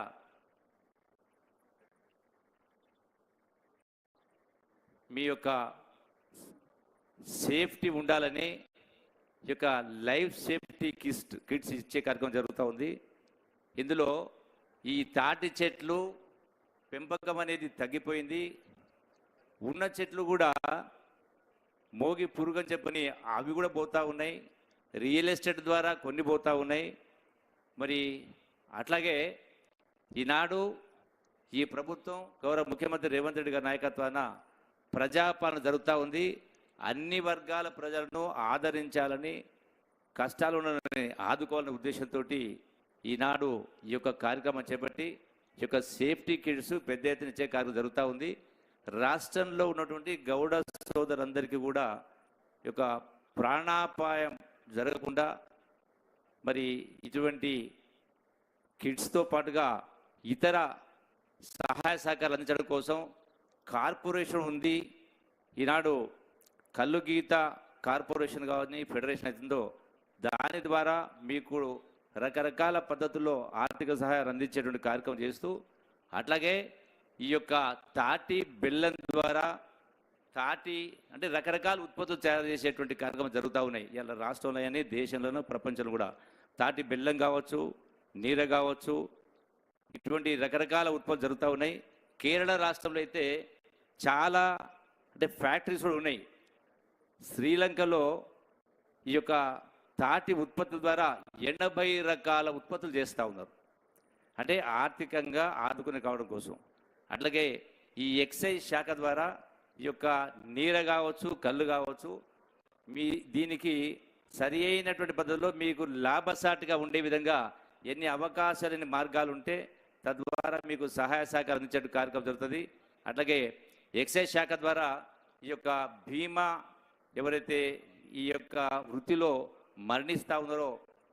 Speaker 13: మీ యొక్క సేఫ్టీ ఉండాలని ఈ యొక్క లైఫ్ సేఫ్టీ కిట్స్ ఇచ్చే కార్యక్రమం జరుగుతూ ఉంది. ఇందులో ఈ తాటి చెట్లు పెంపకం అనేది తగ్గిపోయింది. ఉన్న చెట్లు కూడా మోగి పురుగని చెప్పని అవి కూడా పోతూ ఉన్నాయి. రియల్ ఎస్టేట్ ద్వారా కొన్ని పోతూ ఉన్నాయి. మరి అట్లాగే ఈనాడు ఈ ప్రభుత్వం గౌరవ ముఖ్యమంత్రి రేవంత్ రెడ్డి గారి నాయకత్వాన ప్రజాపాలన జరుగుతూ ఉంది. అన్ని వర్గాల ప్రజలను ఆదరించాలని, కష్టాలు ఉన్న ఆదుకోవాలనే ఉద్దేశంతో ఈనాడు ఈ యొక్క కార్యక్రమం చేపట్టి ఈ యొక్క సేఫ్టీ కిట్స్ పెద్ద ఎత్తున ఇచ్చే కార్యక్రమం జరుగుతూ ఉంది. రాష్ట్రంలో ఉన్నటువంటి గౌడ సోదరులందరికీ కూడా ఈ యొక్క ప్రాణాపాయం జరగకుండా మరి ఇటువంటి కిట్స్తో పాటుగా ఇతర సహాయ సహకారాలు అందించడం కోసం కార్పొరేషన్ ఉంది. ఈనాడు కళ్ళు గీత కార్పొరేషన్ కానీ ఫెడరేషన్ అవుతుందో దాని ద్వారా మీకు రకరకాల పద్ధతుల్లో ఆర్థిక సహాయం అందించేటువంటి కార్యక్రమం చేస్తూ, అట్లాగే ఈ యొక్క తాటి బెల్లం ద్వారా తాటి అంటే రకరకాల ఉత్పత్తులు తయారు చేసేటువంటి కార్యక్రమం జరుగుతూ ఉన్నాయి. ఇలా రాష్ట్రంలో కానీ దేశంలోనూ ప్రపంచంలో కూడా తాటి బెల్లం కావచ్చు, నీర కావచ్చు, ఇటువంటి రకరకాల ఉత్పత్తులు జరుగుతూ ఉన్నాయి. కేరళ రాష్ట్రంలో అయితే చాలా అంటే ఫ్యాక్టరీస్ కూడా ఉన్నాయి. శ్రీలంకలో ఈ యొక్క తాటి ఉత్పత్తుల ద్వారా 80 రకాల ఉత్పత్తులు చేస్తూ ఉన్నారు. అంటే ఆర్థికంగా ఆదుకుని కావడం కోసం. అట్లాగే ఈ ఎక్సైజ్ శాఖ ద్వారా ఈ యొక్క నీర కావచ్చు, కళ్ళు కావచ్చు, దీనికి సరి అయినటువంటి పద్ధతిలో మీకు లాభసాటిగా ఉండే విధంగా ఎన్ని అవకాశాలు, ఎన్ని మార్గాలు ఉంటే తద్వారా మీకు సహాయ సహకారం అందించే కార్యక్రమం జరుగుతుంది. అట్లాగే ఎక్సైజ్ శాఖ ద్వారా ఈ యొక్క బీమా ఎవరైతే ఈ యొక్క వృత్తిలో మరణిస్తూ ఉన్నారో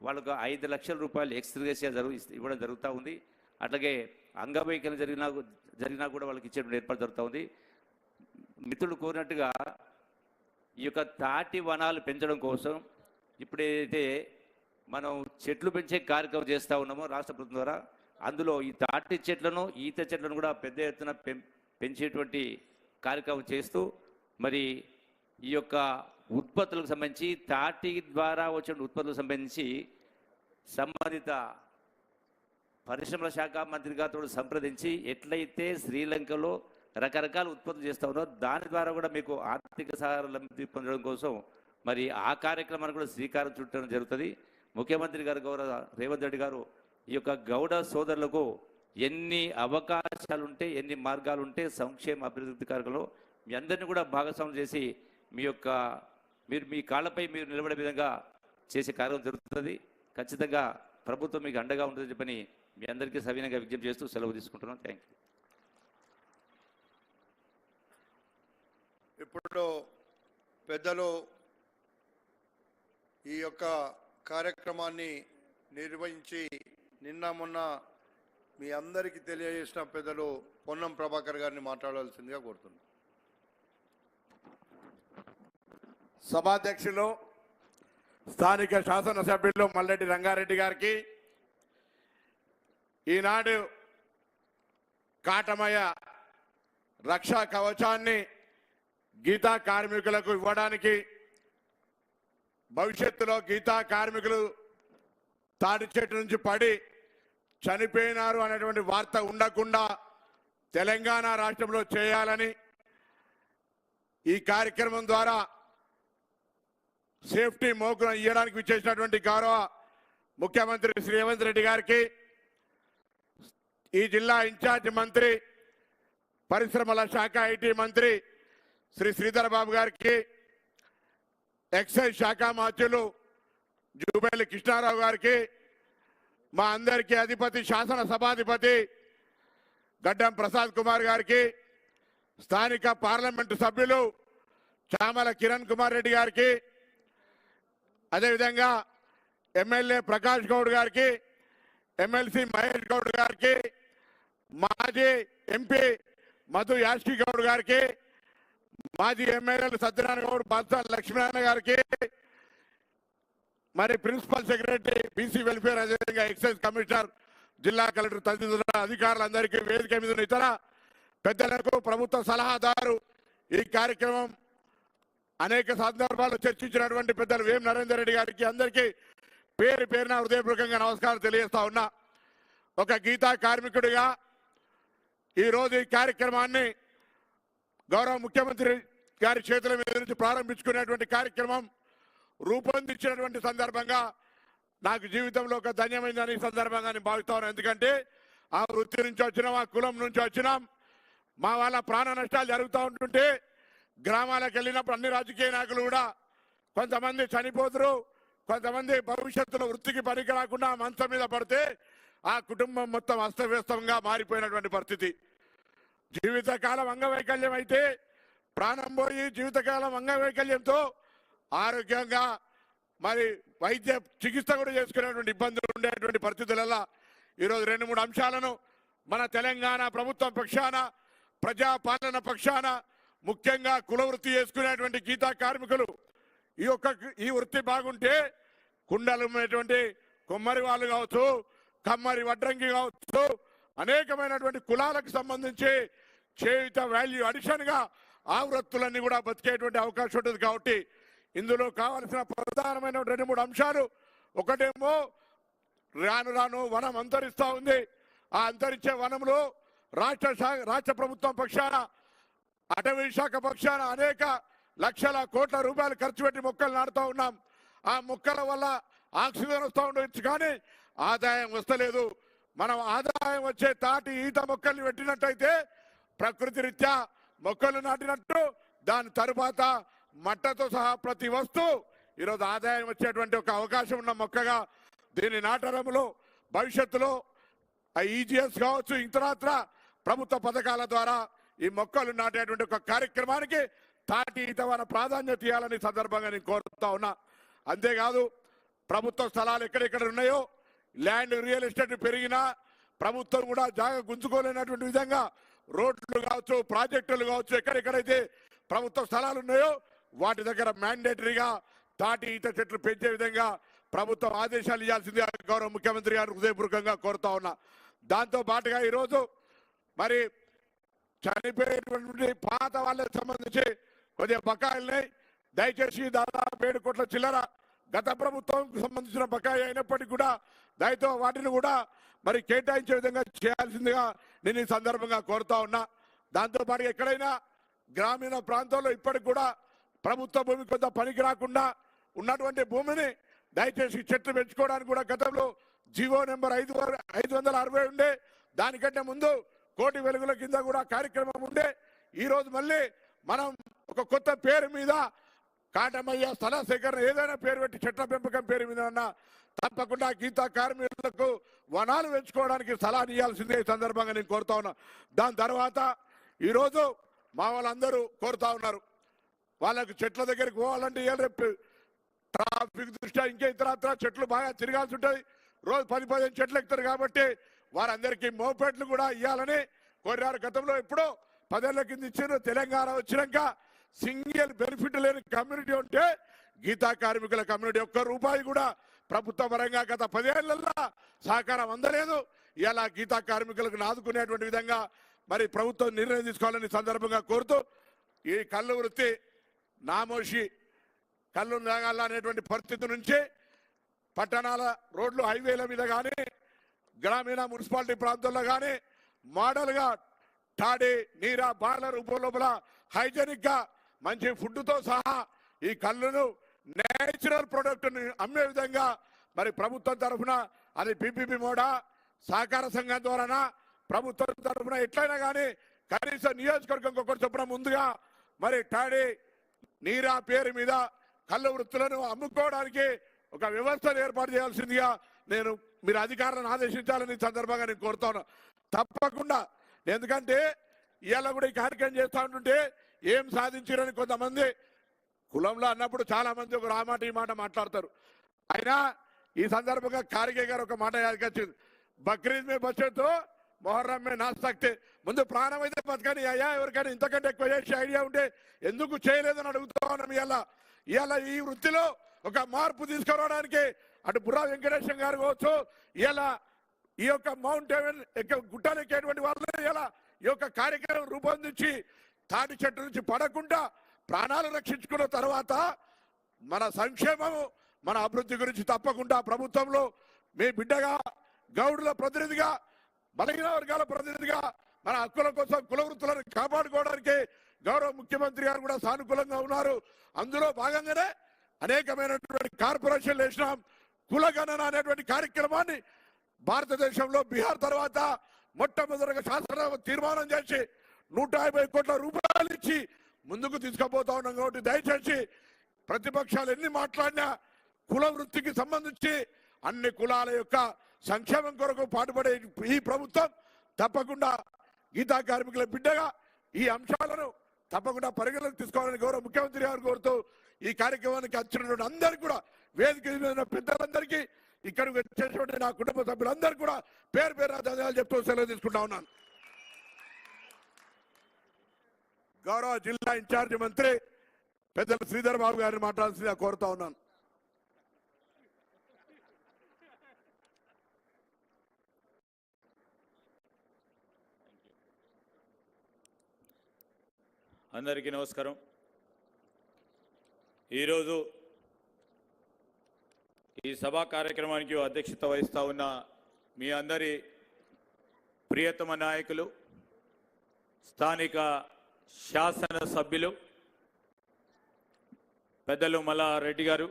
Speaker 13: వాళ్ళకు 5 లక్షల రూపాయలు ఎక్స్గ్రేషియా ఇవ్వడం జరుగుతూ ఉంది. అట్లాగే అంగవైకల్యం జరిగినా కూడా వాళ్ళకి ఇచ్చేటువంటి ఏర్పాటు జరుగుతూ ఉంది. మిత్రులు కోరినట్టుగా ఈ యొక్క తాటి వనాలు పెంచడం కోసం ఇప్పుడు ఏదైతే మనం చెట్లు పెంచే కార్యక్రమం చేస్తూ ఉన్నామో రాష్ట్ర ప్రభుత్వం ద్వారా, అందులో ఈ తాటి చెట్లను, ఈత చెట్లను కూడా పెద్ద ఎత్తున పెంచేటువంటి కార్యక్రమం చేస్తూ మరి ఈ యొక్క ఉత్పత్తులకు సంబంధించి తాటి ద్వారా వచ్చిన ఉత్పత్తులకు సంబంధించి సంబంధిత పరిశ్రమల శాఖ మంత్రి గారితో సంప్రదించి ఎట్లయితే శ్రీలంకలో రకరకాల ఉత్పత్తులు చేస్తూ ఉన్నారో దాని ద్వారా కూడా మీకు ఆర్థిక సహాయం పొందడం కోసం మరి ఆ కార్యక్రమాన్ని కూడా శ్రీకారం చుట్టడం జరుగుతుంది. ముఖ్యమంత్రి గారు గౌరవ రేవంత్ రెడ్డి గారు ఈ యొక్క గౌడ సోదరులకు ఎన్ని అవకాశాలు ఉంటే, ఎన్ని మార్గాలు ఉంటే సంక్షేమ అభివృద్ధి కార్యక్రమంలో మీ అందరినీ కూడా భాగస్వామ్యం చేసి మీరు మీ కాళ్ళపై మీరు నిలబడే విధంగా చేసే కార్యక్రమం జరుగుతుంది. ఖచ్చితంగా ప్రభుత్వం మీకు అండగా ఉంటుందని చెప్పని మీ అందరికీ సవినయంగా విజ్ఞప్తి చేస్తూ సెలవు తీసుకుంటున్నాం. Thank you.
Speaker 11: ఇప్పుడు పెద్దలు ఈ యొక్క కార్యక్రమాన్ని నిర్వహించి నిన్న మొన్న మీ అందరికీ తెలియజేసిన పెద్దలు పొన్నం ప్రభాకర్ గారిని మాట్లాడాల్సిందిగా కోరుతున్నాను.
Speaker 8: సభాధ్యక్షులు స్థానిక శాసనసభ్యులు మల్లెడ్డి రంగారెడ్డి గారికి, ఈనాడు కాటమయ్య రక్షా కవచాన్ని గీతా కార్మికులకు ఇవ్వడానికి, భవిష్యత్తులో గీతా కార్మికులు తాటి చెట్టు నుంచి పడి చనిపోయినారు అనేటువంటి వార్త ఉండకుండా తెలంగాణ రాష్ట్రంలో చేయాలని ఈ కార్యక్రమం ద్వారా సేఫ్టీ మోకును ఇవ్వడానికి విచ్చేసినటువంటి గౌరవ ముఖ్యమంత్రి శ్రీ రేవంత్ రెడ్డి గారికి, ఈ జిల్లా ఇన్ఛార్జ్ మంత్రి, పరిశ్రమల శాఖ ఐటీ మంత్రి శ్రీ శ్రీధర్ బాబు గారికి, ఎక్సైజ్ శాఖ మంత్రులు జూబేలి కృష్ణారావు గారికి, మా అందరికీ అధిపతి శాసన సభాధిపతి గడ్డం ప్రసాద్ కుమార్ గారికి, స్థానిక పార్లమెంటు సభ్యులు చామల కిరణ్ కుమార్ రెడ్డి గారికి, అదేవిధంగా ఎమ్మెల్యే ప్రకాష్ గౌడ్ గారికి, ఎమ్మెల్సీ మహేష్ గౌడ్ గారికి, మాజీ ఎంపీ మధు యాష్కి గౌడ్ గారికి, మాజీ ఎమ్మెల్యేలు సత్యనారాయణ గౌడ్, బత్స లక్ష్మీనారాయణ గారికి, మరి ప్రిన్సిపల్ సెక్రటరీ బీసీ వెల్ఫేర్, అదేవిధంగా ఎక్సైజ్ కమిషనర్, జిల్లా కలెక్టర్ తదితర అధికారులందరికీ, వేదిక మీద ఉన్న ఇతర పెద్దలకు, ప్రభుత్వ సలహాదారు, ఈ కార్యక్రమం అనేక సందర్భాల్లో చర్చించినటువంటి పెద్దలు వేం నరేందర్ రెడ్డి గారికి అందరికీ పేరు పేరున హృదయపూర్వకంగా నమస్కారం తెలియజేస్తా ఉన్నా. ఒక గీతా కార్మికుడిగా ఈరోజు ఈ కార్యక్రమాన్ని గౌరవ ముఖ్యమంత్రి గారి చేతుల మీద నుంచి ప్రారంభించుకునేటువంటి కార్యక్రమం రూపొందించినటువంటి సందర్భంగా నాకు జీవితంలో ఒక ధన్యమైందని ఈ సందర్భంగా నేను భావిస్తా ఉన్నాను. ఎందుకంటే ఆ వృత్తి నుంచి వచ్చినాం, ఆ కులం నుంచి వచ్చినాం, మా వాళ్ళ ప్రాణ నష్టాలు జరుగుతూ ఉంటుంటే గ్రామాలకు వెళ్ళినప్పుడు అన్ని రాజకీయ నాయకులు కూడా కొంతమంది చనిపోతురు, కొంతమంది భవిష్యత్తులో వృత్తికి పనికి రాకుండా మంచం మీద పడితే ఆ కుటుంబం మొత్తం అస్తవ్యస్తంగా మారిపోయినటువంటి పరిస్థితి. జీవితకాలం అంగవైకల్యం అయితే ప్రాణం పోయి జీవితకాలం అంగవైకల్యంతో ఆరోగ్యంగా మరి వైద్య చికిత్స కూడా చేసుకునేటువంటి ఇబ్బందులు ఉండేటువంటి పరిస్థితులలో ఈరోజు 2-3 అంశాలను మన తెలంగాణ ప్రభుత్వం పక్షాన, ప్రజాపాలన పక్షాన, ముఖ్యంగా కుల వృత్తి చేసుకునేటువంటి గీతా కార్మికులు ఈ వృత్తి బాగుంటే కుండలమైనటువంటి కొమ్మరి వాళ్ళు కావచ్చు, కమ్మరి వడ్రంగి కావచ్చు, అనేకమైనటువంటి కులాలకు సంబంధించి చేయుత వాల్యూ అడిషన్ గా ఆ వృత్తులన్నీ కూడా బతికేటువంటి అవకాశం ఉంటుంది. కాబట్టి ఇందులో కావాల్సిన ప్రధానమైన 2-3 అంశాలు, ఒకటేమో రాను రాను వనం అంతరిస్తూ ఉంది. ఆ అంతరించే వనంలో రాష్ట్ర ప్రభుత్వం పక్షాన, అటవీ శాఖ పక్షాన అనేక లక్షల కోట్ల రూపాయలు ఖర్చు పెట్టి మొక్కలు నాటుతూ ఉన్నాం. ఆ మొక్కల వల్ల ఆక్సిజన్ వస్తూ ఉండొచ్చు, కానీ ఆదాయం వస్తలేదు. మనం ఆదాయం వచ్చే తాటి ఈత మొక్కల్ని పెట్టినట్టయితే ప్రకృతి రీత్యా మొక్కలు నాటినట్టు దాని తరువాత మట్టతో సహా ప్రతి వస్తువు ఈరోజు ఆదాయం వచ్చేటువంటి ఒక అవకాశం ఉన్న మొక్కగా దీని నాటడంలో భవిష్యత్తులో ఈజీఎస్ కావచ్చు, ఇతరత్ర ప్రభుత్వ పథకాల ద్వారా ఈ మొక్కలు నాటేటువంటి ఒక కార్యక్రమానికి తాటి ఈతవన ప్రాధాన్యత ఇవ్వాలని సందర్భంగా నేను కోరుతా ఉన్నా. అంతేకాదు ప్రభుత్వ స్థలాలు ఎక్కడెక్కడ ఉన్నాయో ల్యాండ్ రియల్ ఎస్టేట్ పెరిగినా ప్రభుత్వం కూడా జాగా గుంజుకోలేనటువంటి విధంగా రోడ్లు కావచ్చు, ప్రాజెక్టులు కావచ్చు, ఎక్కడెక్కడైతే ప్రభుత్వ స్థలాలు ఉన్నాయో వాటి దగ్గర మ్యాండేటరీగా తాటి ఈత చెట్లు పెంచే విధంగా ప్రభుత్వం ఆదేశాలు ఇవ్వాల్సిందిగా గౌరవ ముఖ్యమంత్రి గారు హృదయపూర్వకంగా కోరుతా ఉన్నా. దాంతో పాటుగా ఈరోజు మరి చనిపోయేటువంటి పాత వాళ్ళకి సంబంధించి కొద్దిగా బకాయిల్ని దయచేసి దాదాపు 7 కోట్ల చిల్లర గత ప్రభుత్వం సంబంధించిన బకాయి అయినప్పటికీ కూడా దయతో వాటిని కూడా మరి కేటాయించే విధంగా చేయాల్సిందిగా నేను ఈ సందర్భంగా కోరుతా ఉన్నా. దాంతోపాటు ఎక్కడైనా గ్రామీణ ప్రాంతాల్లో ఇప్పటికి కూడా ప్రభుత్వ భూమి కొంత పనికి రాకుండా ఉన్నటువంటి భూమిని దయచేసి చెట్లు పెంచుకోవడానికి కూడా గతంలో జీవో నెంబర్ 560 ఉండే, దానికంటే ముందు కోటి వెలుగుల కింద కూడా కార్యక్రమం ఉండే. ఈరోజు మళ్ళీ మనం ఒక కొత్త పేరు మీద కాటమయ్య స్థల సేకరణ ఏదైనా పేరు పెట్టి చెట్ల పెంపకం పేరు మీద ఉన్నా తప్పకుండా గీతా కార్మికులకు వనాలు పెంచుకోవడానికి స్థలాన్ని ఇవ్వాల్సిందే ఈ సందర్భంగా నేను కోరుతా ఉన్నా. దాని తర్వాత ఈరోజు మా వాళ్ళందరూ కోరుతా ఉన్నారు, వాళ్ళకు చెట్ల దగ్గరికి పోవాలంటే రేపు ట్రాఫిక్ దృష్ట్యా ఇంకా ఇతరత్ర చెట్లు బాగా తిరగాల్సి ఉంటుంది. రోజు 10-15 చెట్లు ఎక్కుతారు కాబట్టి వారందరికీ మోపెట్లు కూడా ఇవ్వాలని కోరారు. గతంలో ఎప్పుడో 10 ఏళ్ల కింద ఇచ్చారు. తెలంగాణ వచ్చినాక సింగిల్ బెనిఫిట్ లేని కమ్యూనిటీ ఉంటే గీతా కార్మికుల కమ్యూనిటీ ₹1 కూడా ప్రభుత్వ పరంగా గత 10 ఏళ్లలో సహకారం అందలేదు. ఇలా గీతా కార్మికులకు ఆదుకునేటువంటి విధంగా మరి ప్రభుత్వం నిర్ణయం తీసుకోవాలని సందర్భంగా కోరుతూ ఈ కళ్ళు వృత్తి నామోషి కళ్ళు తాగాల అనేటువంటి పరిస్థితి నుంచి పట్టణాల రోడ్లు హైవేల మీద కానీ గ్రామీణ మున్సిపాలిటీ ప్రాంతాల్లో కానీ మోడల్గా తాడి నీరా బార్ల రూపం లోపల హైజెనిక్ గా మంచి ఫుడ్తో సహా ఈ కళ్ళును నేచురల్ ప్రొడక్ట్ అమ్మే విధంగా మరి ప్రభుత్వం తరఫున అది పిపిపి మోడా సహకార సంఘం ద్వారానా ప్రభుత్వం తరఫున ఎట్లయినా కానీ కనీసం నియోజకవర్గం ఒకటి చొప్పున ముందుగా మరి తాడి నీరా పేరు మీద కళ్ళు వృత్తులను అమ్ముకోవడానికి ఒక వ్యవస్థను ఏర్పాటు చేయాల్సిందిగా నేను మీరు అధికారులను ఆదేశించాలని సందర్భంగా నేను కోరుతాను. తప్పకుండా, ఎందుకంటే ఇవాళ కూడా ఈ కార్యక్రమం చేస్తూ ఉంటుంటే ఏం సాధించారని కొంతమంది కులంలో అన్నప్పుడు చాలా మంది ఒక ఆ మాట ఈ మాట మాట్లాడతారు. అయినా ఈ సందర్భంగా ఖార్గే గారు ఒక మాట యాదకొచ్చింది, బక్రీద్ మే బచ్చే తో మొహర్రం మే నాచ్ సక్తే. ముందు ప్రాణం అయితే బతకని అయ్యా, ఎవరికైనా ఇంతకంటే ఎక్కువ చేసే ఐడియా ఉంటే ఎందుకు చేయలేదని అడుగుతా ఉన్నాం. ఇవాళ ఈ వృత్తిలో ఒక మార్పు తీసుకురావడానికి అటు బుర్రా వెంకటేశ్వర గారు కావచ్చు, ఇలా ఈ యొక్క మౌంట్ ఎవెన్ గుట్టలు ఎక్కేటువంటి వాళ్ళు ఇలా ఈ యొక్క కార్యక్రమం రూపొందించి తాటి చెట్టు నుంచి పడకుండా ప్రాణాలు రక్షించుకున్న తర్వాత మన సంక్షేమము మన అభివృద్ధి గురించి తప్పకుండా ప్రభుత్వంలో మీ బిడ్డగా గౌడుల ప్రతినిధిగా బలహీన వర్గాల ప్రతినిధిగా మన హక్కుల కోసం కుల వృత్తులను కాపాడుకోవడానికి గౌరవ ముఖ్యమంత్రి గారు కూడా సానుకూలంగా ఉన్నారు. అందులో భాగంగానే అనేకమైనటువంటి కార్పొరేషన్లు వేసినాం. కులగణన అనేటువంటి కార్యక్రమాన్ని భారతదేశంలో బీహార్ తర్వాత మొట్టమొదటిగా శాసన తీర్మానం చేసి 150 కోట్ల రూపాయలు ఇచ్చి ముందుకు తీసుకుపోతా ఉన్నాం. కాబట్టి దయచేసి ప్రతిపక్షాలు ఎన్ని మాట్లాడినా కుల వృత్తికి సంబంధించి అన్ని కులాల యొక్క సంక్షేమం కొరకు పాటుపడే ఈ ప్రభుత్వం తప్పకుండా గీతా కార్మికుల బిడ్డగా ఈ అంశాలను తప్పకుండా పరిగణలోకి తీసుకోవాలని గౌరవ ముఖ్యమంత్రి గారు కోరుతూ ఈ కార్యక్రమానికి వచ్చినటువంటి అందరికీ కూడా వేదిక మీద పెద్దలందరికీ ఇక్కడికి వచ్చేటువంటి నా కుటుంబ సభ్యులందరూ కూడా పేరు ధన్యవాదాలు చెప్తూ సెలవు తీసుకుంటా ఉన్నాను. గౌరవ జిల్లా ఇన్ఛార్జ్ మంత్రి పెద్దల శ్రీధర్ బాబు గారిని మాట్లాడాల్సిందిగా కోరుతా ఉన్నాను.
Speaker 14: అందరికీ నమస్కారం. ఈరోజు ఈ సభా కార్యక్రమానికి అధ్యక్షత వహిస్తూ ఉన్న మీ అందరి ప్రియతమ నాయకులు, స్థానిక శాసన సభ్యులు పెద్దలు మల్లారెడ్డి గారు,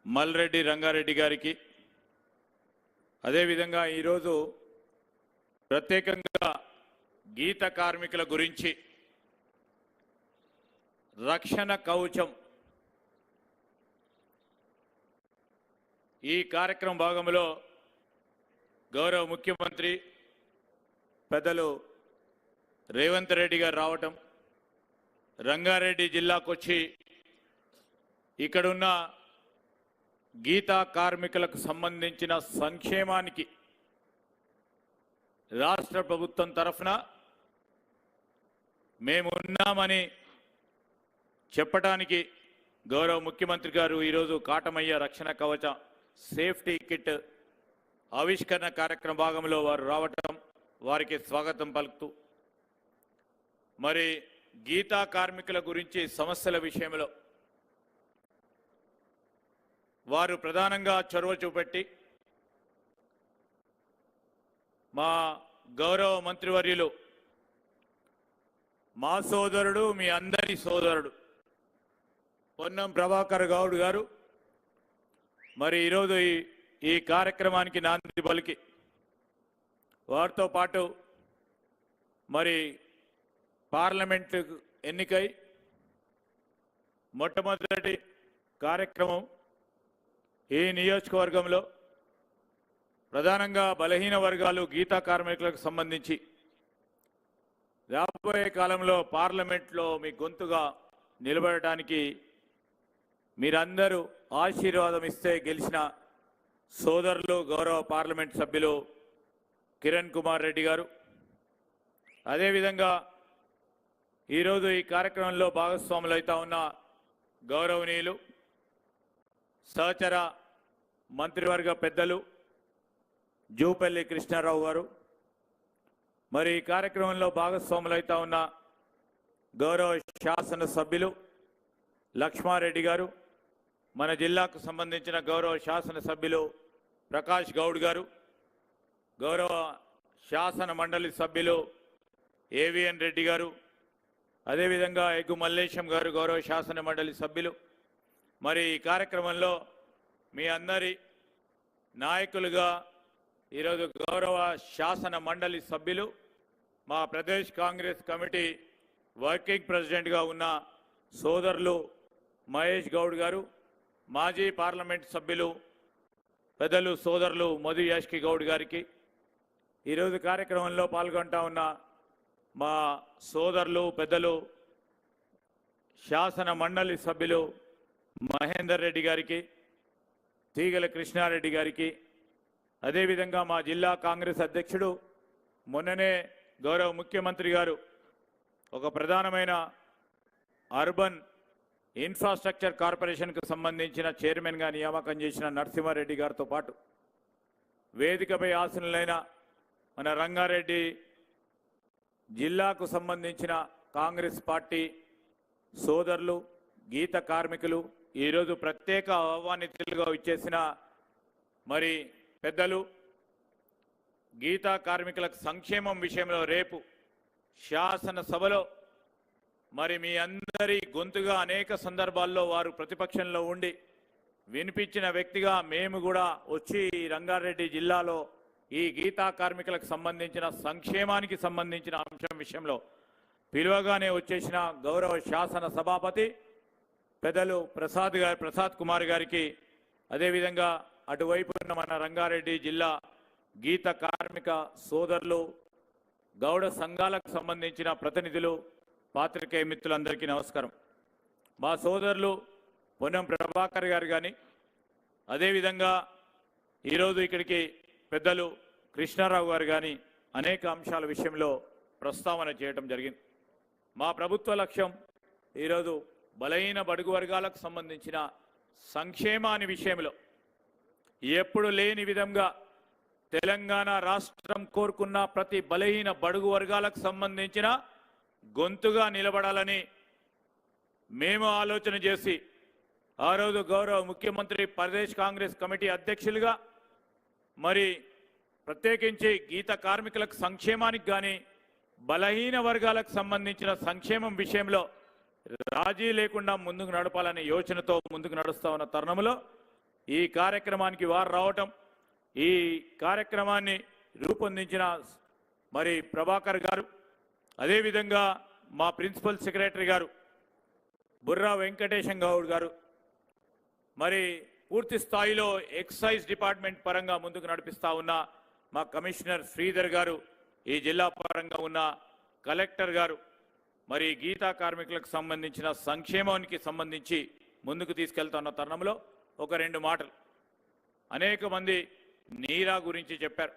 Speaker 14: మల్రెడ్డి రంగారెడ్డి గారికి, అదేవిధంగా ఈరోజు ప్రత్యేకంగా గీత కార్మికుల గురించి రక్షణ కవచం ఈ కార్యక్రమం భాగంలో గౌరవ ముఖ్యమంత్రి పెద్దలు రేవంత్ రెడ్డి గారు రావటం, రంగారెడ్డి జిల్లాకు వచ్చి ఇక్కడున్న గీతా కార్మికులకు సంబంధించిన సంక్షేమానికి రాష్ట్ర ప్రభుత్వం తరఫున మేము ఉన్నామని చెప్పడానికి గౌరవ ముఖ్యమంత్రి గారు ఈరోజు కాటమయ్య రక్షణ కవచ సేఫ్టీ కిట్ ఆవిష్కరణ కార్యక్రమ భాగంలో వారు రావటం, వారికి స్వాగతం పలుకుతూ, మరి గీతా కార్మికుల గురించి సమస్యల విషయంలో వారు ప్రధానంగా చొరవ చూపెట్టి మా గౌరవ మంత్రివర్యులు, మా సోదరుడు, మీ అందరి సోదరుడు పొన్నం ప్రభాకర్ గౌడ్ గారు మరి ఈరోజు ఈ కార్యక్రమానికి నాంది పలికి వారితో పాటు మరి పార్లమెంట్ ఎన్నికై మొట్టమొదటి కార్యక్రమం ఈ నియోజకవర్గంలో ప్రధానంగా బలహీన వర్గాలు గీతా కార్మికులకు సంబంధించి రాబోయే కాలంలో పార్లమెంట్లో మీ గొంతుగా నిలబడటానికి మీరందరూ ఆశీర్వాదం ఇస్తే గెలిచిన సోదరులు గౌరవ పార్లమెంట్ సభ్యులు కిరణ్ కుమార్ రెడ్డి గారు, అదేవిధంగా ఈరోజు ఈ కార్యక్రమంలో భాగస్వాములు అవుతా ఉన్న గౌరవనీయులు సహచర మంత్రివర్గ పెద్దలు జూపల్లి కృష్ణారావు గారు, మరి ఈ కార్యక్రమంలో భాగస్వాములు అవుతా ఉన్న గౌరవ శాసన సభ్యులు లక్ష్మారెడ్డి గారు, మన జిల్లాకు సంబంధించిన గౌరవ శాసన సభ్యులు ప్రకాష్ గౌడ్ గారు, గౌరవ శాసన మండలి సభ్యులు ఏవిఎన్ రెడ్డి గారు, అదేవిధంగా ఎగ్గు మల్లేశం గారు గౌరవ శాసన మండలి సభ్యులు. మరి ఈ కార్యక్రమంలో మీ అందరి నాయకులుగా ఈరోజు గౌరవ శాసన మండలి సభ్యులు, మా ప్రదేశ్ కాంగ్రెస్ కమిటీ వర్కింగ్ ప్రెసిడెంట్గా ఉన్న సోదరులు మహేష్ గౌడ్ గారు, మాజీ పార్లమెంట్ సభ్యులు పెద్దలు సోదరులు మధు యాష్కి గౌడ్ గారికి, ఈరోజు కార్యక్రమంలో పాల్గొంటా ఉన్న మా సోదరులు పెద్దలు శాసన మండలి సభ్యులు మహేందర్ రెడ్డి గారికి, తీగల కృష్ణారెడ్డి గారికి, అదేవిధంగా మా జిల్లా కాంగ్రెస్ అధ్యక్షుడు మొన్ననే గౌరవ ముఖ్యమంత్రి గారు ఒక ప్రధానమైన అర్బన్ ఇన్ఫ్రాస్ట్రక్చర్ కార్పొరేషన్కు సంబంధించిన చైర్మన్గా నియామకం చేసిన నరసింహారెడ్డి గారితో పాటు వేదికపై ఆసనులైన మన రంగారెడ్డి జిల్లాకు సంబంధించిన కాంగ్రెస్ పార్టీ సోదరులు గీత కార్మికులు ఈరోజు ప్రత్యేక ఆహ్వానితులుగా ఇచ్చేసిన మరి పెద్దలు గీతా కార్మికులకు సంక్షేమం విషయంలో రేపు శాసనసభలో మరి మీ అందరి గొంతుగా అనేక సందర్భాల్లో వారు ప్రతిపక్షంలో ఉండి వినిపించిన వ్యక్తిగా మేము కూడా వచ్చి రంగారెడ్డి జిల్లాలో ఈ గీతా కార్మికులకు సంబంధించిన సంక్షేమానికి సంబంధించిన అంశం విషయంలో పిలువగానే వచ్చేసిన గౌరవ శాసన సభాపతి పెద్దలు ప్రసాద్ కుమార్ గారికి, అదేవిధంగా అటువైపు ఉన్న మన రంగారెడ్డి జిల్లా గీత కార్మిక సోదరులు గౌడ సంఘాలకు సంబంధించిన ప్రతినిధులు పాత్రికేయ మిత్రులందరికీ నమస్కారం. మా సోదరులు పొన్నం ప్రభాకర్ గారు కానీ, అదేవిధంగా ఈరోజు ఇక్కడికి పెద్దలు కృష్ణారావు గారు కానీ అనేక అంశాల విషయంలో ప్రస్తావన చేయడం జరిగింది. మా ప్రభుత్వ లక్ష్యం ఈరోజు బలహీన బడుగు వర్గాలకు సంబంధించిన సంక్షేమాన్ని విషయంలో ఎప్పుడు లేని విధంగా తెలంగాణ రాష్ట్రం కోరుకున్న ప్రతి బలహీన బడుగు వర్గాలకు సంబంధించిన గొంతుగా నిలబడాలని మేము ఆలోచన చేసి ఆ రోజు గౌరవ ముఖ్యమంత్రి ప్రదేశ్ కాంగ్రెస్ కమిటీ అధ్యక్షులుగా మరి ప్రత్యేకించి గీత కార్మికులకు సంక్షేమానికి కానీ బలహీన వర్గాలకు సంబంధించిన సంక్షేమం విషయంలో రాజీ లేకుండా ముందుకు నడపాలనే యోచనతో ముందుకు నడుస్తా ఉన్న తరుణంలో ఈ కార్యక్రమానికి వారు రావటం, ఈ కార్యక్రమాన్ని రూపొందించిన మరి ప్రభాకర్ గారు, అదేవిధంగా మా ప్రిన్సిపల్ సెక్రటరీ గారు బుర్రా వెంకటేశం గౌడ్ గారు, మరి పూర్తి స్థాయిలో ఎక్సైజ్ డిపార్ట్మెంట్ పరంగా ముందుకు నడిపిస్తా ఉన్న మా కమిషనర్ శ్రీధర్ గారు, ఈ జిల్లా పరంగా ఉన్న కలెక్టర్ గారు, మరి గీతా కార్మికులకు సంబంధించిన సంక్షేమానికి సంబంధించి ముందుకు తీసుకెళ్తున్న తరుణంలో ఒక రెండు మాటలు. అనేక మంది నీరా గురించి చెప్పారు.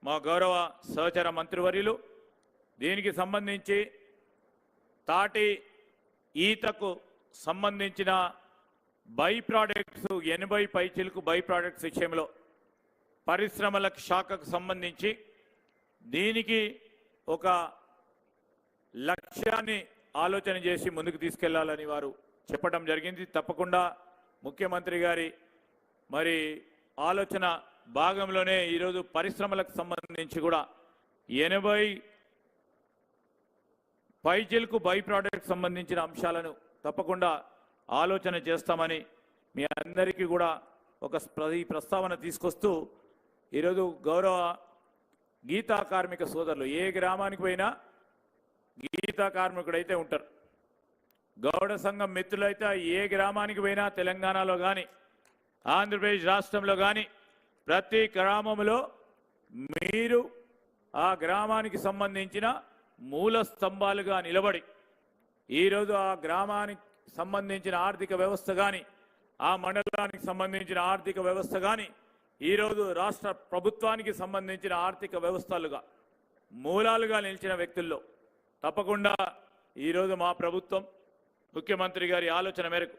Speaker 14: మా గౌరవ సహచర మంత్రివర్యులు దీనికి సంబంధించి తాటి ఈతకు సంబంధించిన బై ప్రోడక్ట్స్ 80 పైచిలకు బై ప్రోడక్ట్స్ విషయంలో పరిశ్రమల శాఖకు సంబంధించి దీనికి ఒక లక్ష్యాన్ని ఆలోచన చేసి ముందుకు తీసుకెళ్లాలని వారు చెప్పడం జరిగింది. తప్పకుండా ముఖ్యమంత్రి గారి మరి ఆలోచన భాగంలోనే ఈరోజు పరిశ్రమలకు సంబంధించి కూడా 80 పైచిలకు బై ప్రోడక్ట్ సంబంధించిన అంశాలను తప్పకుండా ఆలోచన చేస్తామని మీ అందరికీ కూడా ఒక ప్రస్తావన తీసుకొస్తూ ఈరోజు గౌరవ గీతా కార్మిక సోదరులు ఏ గ్రామానికి పోయినా గీతా కార్మికుడైతే ఉంటారు. గౌడ సంఘం మిత్రులైతే ఏ గ్రామానికి పోయినా తెలంగాణలో కానీ ఆంధ్రప్రదేశ్ రాష్ట్రంలో కానీ ప్రతి గ్రామంలో మీరు ఆ గ్రామానికి సంబంధించిన మూల స్తంభాలుగా నిలబడి ఈరోజు ఆ గ్రామానికి సంబంధించిన ఆర్థిక వ్యవస్థ కానీ ఆ మండలానికి సంబంధించిన ఆర్థిక వ్యవస్థ కానీ ఈరోజు రాష్ట్ర ప్రభుత్వానికి సంబంధించిన ఆర్థిక వ్యవస్థలుగా మూలాలుగా నిలిచిన వ్యక్తుల్లో తప్పకుండా ఈరోజు మా ప్రభుత్వం ముఖ్యమంత్రి గారి ఆలోచన మేరకు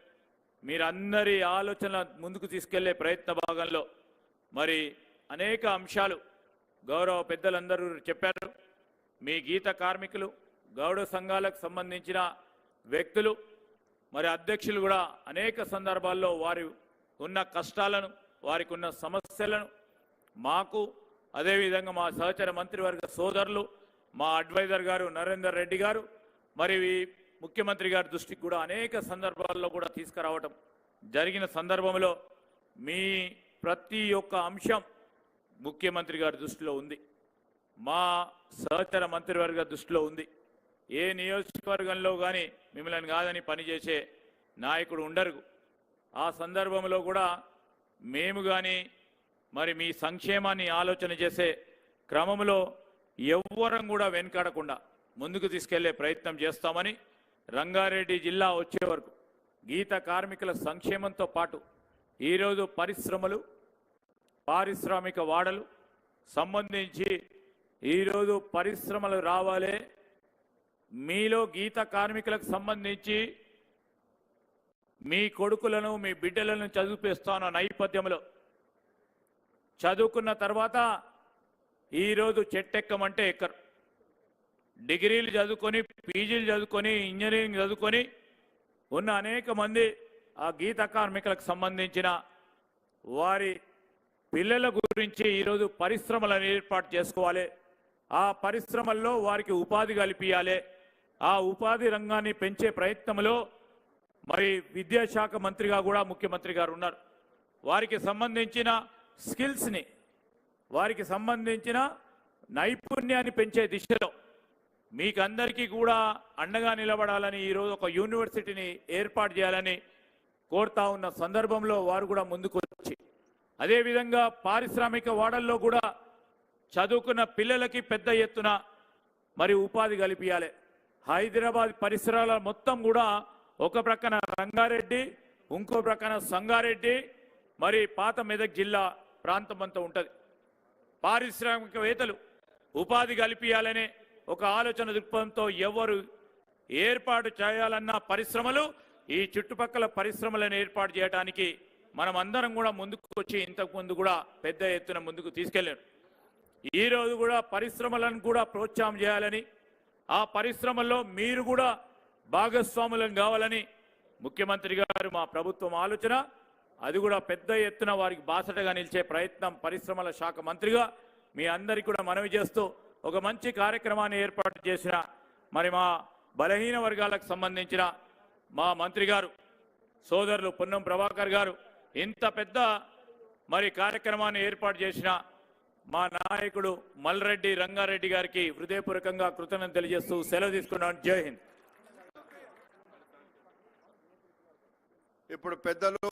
Speaker 14: మీరందరి ఆలోచన ముందుకు తీసుకెళ్లే ప్రయత్న భాగంలో మరి అనేక అంశాలు గౌరవ పెద్దలందరూ చెప్పారు. మీ గీత కార్మికులు గౌడ సంఘాలకు సంబంధించిన వ్యక్తులు మరి అధ్యక్షులు కూడా అనేక సందర్భాల్లో వారి ఉన్న కష్టాలను వారికి ఉన్న సమస్యలను మాకు అదేవిధంగా మా సహచర మంత్రివర్గ సోదరులు మా అడ్వైజర్ గారు నరేందర్ రెడ్డి గారు మరి ముఖ్యమంత్రి గారి దృష్టికి కూడా అనేక సందర్భాల్లో కూడా తీసుకురావటం జరిగిన సందర్భంలో మీ ప్రతి ఒక్క అంశం ముఖ్యమంత్రి గారి దృష్టిలో ఉంది, మా సహచర మంత్రివర్గ దృష్టిలో ఉంది. ఏ నియోజకవర్గంలో కానీ మిమ్మల్ని కాదని పనిచేసే నాయకుడు ఉండరు. ఆ సందర్భంలో కూడా మేము కానీ మరి మీ సంక్షేమాన్ని ఆలోచన చేసే క్రమంలో ఎవ్వరం కూడా వెనుకాడకుండా ముందుకు తీసుకెళ్లే ప్రయత్నం చేస్తామని రంగారెడ్డి జిల్లా వచ్చే వరకు గీత కార్మికుల సంక్షేమంతో పాటు ఈరోజు పరిశ్రమలు పారిశ్రామిక వాడలు సంబంధించి ఈరోజు పరిశ్రమలు రావాలి, మీలో గీత కార్మికులకు సంబంధించి మీ కొడుకులను మీ బిడ్డలను చదివిపిస్తాను నేపథ్యంలో చదువుకున్న తర్వాత ఈరోజు చెట్టెక్కమంటే ఎక్కరు. డిగ్రీలు చదువుకొని, పీజీలు చదువుకొని, ఇంజనీరింగ్ చదువుకొని ఉన్న అనేక మంది ఆ గీత కార్మికులకు సంబంధించిన వారి పిల్లల గురించి ఈరోజు పరిశ్రమలను ఏర్పాటు చేసుకోవాలి. ఆ పరిశ్రమల్లో వారికి ఉపాధి కల్పించాలి. ఆ ఉపాధి రంగాన్ని పెంచే ప్రయత్నంలో మరి విద్యాశాఖ మంత్రిగా కూడా ముఖ్యమంత్రి గారు ఉన్నారు. వారికి సంబంధించిన స్కిల్స్ని, వారికి సంబంధించిన నైపుణ్యాన్ని పెంచే దిశలో మీకందరికీ కూడా అండగా నిలబడాలని ఈరోజు ఒక యూనివర్సిటీని ఏర్పాటు చేయాలని కోరుతా ఉన్న సందర్భంలో వారు కూడా ముందుకు వచ్చి, అదేవిధంగా పారిశ్రామిక వాడల్లో కూడా చదువుకున్న పిల్లలకి పెద్ద ఎత్తున మరి ఉపాధి కల్పించాలి. హైదరాబాద్ పరిసరాల మొత్తం కూడా ఒక ప్రక్కన రంగారెడ్డి, ఇంకో ప్రక్కన సంగారెడ్డి, మరి పాత మెదక్ జిల్లా ప్రాంతం అంతా ఉంటుంది. పారిశ్రామికవేత్తలు ఉపాధి కల్పించాలనే ఒక ఆలోచన దృక్పథంతో ఎవరు ఏర్పాటు చేయాలన్న పరిశ్రమలు, ఈ చుట్టుపక్కల పరిశ్రమలను ఏర్పాటు చేయడానికి మనం అందరం కూడా ముందుకు వచ్చి ఇంతకుముందు కూడా పెద్ద ఎత్తున ముందుకు తీసుకెళ్ళారు. ఈరోజు కూడా పరిశ్రమలను కూడా ప్రోత్సాహం చేయాలని, ఆ పరిశ్రమల్లో మీరు కూడా భాగస్వాములను కావాలని ముఖ్యమంత్రి గారు, మా ప్రభుత్వం ఆలోచన. అది కూడా పెద్ద ఎత్తున వారికి బాసటగా నిలిచే ప్రయత్నం పరిశ్రమల శాఖ మంత్రిగా మీ అందరికీ కూడా మనవి చేస్తూ ఒక మంచి కార్యక్రమాన్ని ఏర్పాటు చేసిన మరి మా బలహీన వర్గాలకు సంబంధించిన మా మంత్రి గారు సోదరులు పొన్నం ప్రభాకర్ గారు ఇంత పెద్ద మరి కార్యక్రమాన్ని ఏర్పాటు చేసిన మా నాయకుడు మల్రెడ్డి రంగారెడ్డి గారికి హృదయపూర్వకంగా కృతజ్ఞతలు తెలియజేస్తూ సెలవు తీసుకున్నాను. జై హింద్.
Speaker 11: ఇప్పుడు పెద్దలు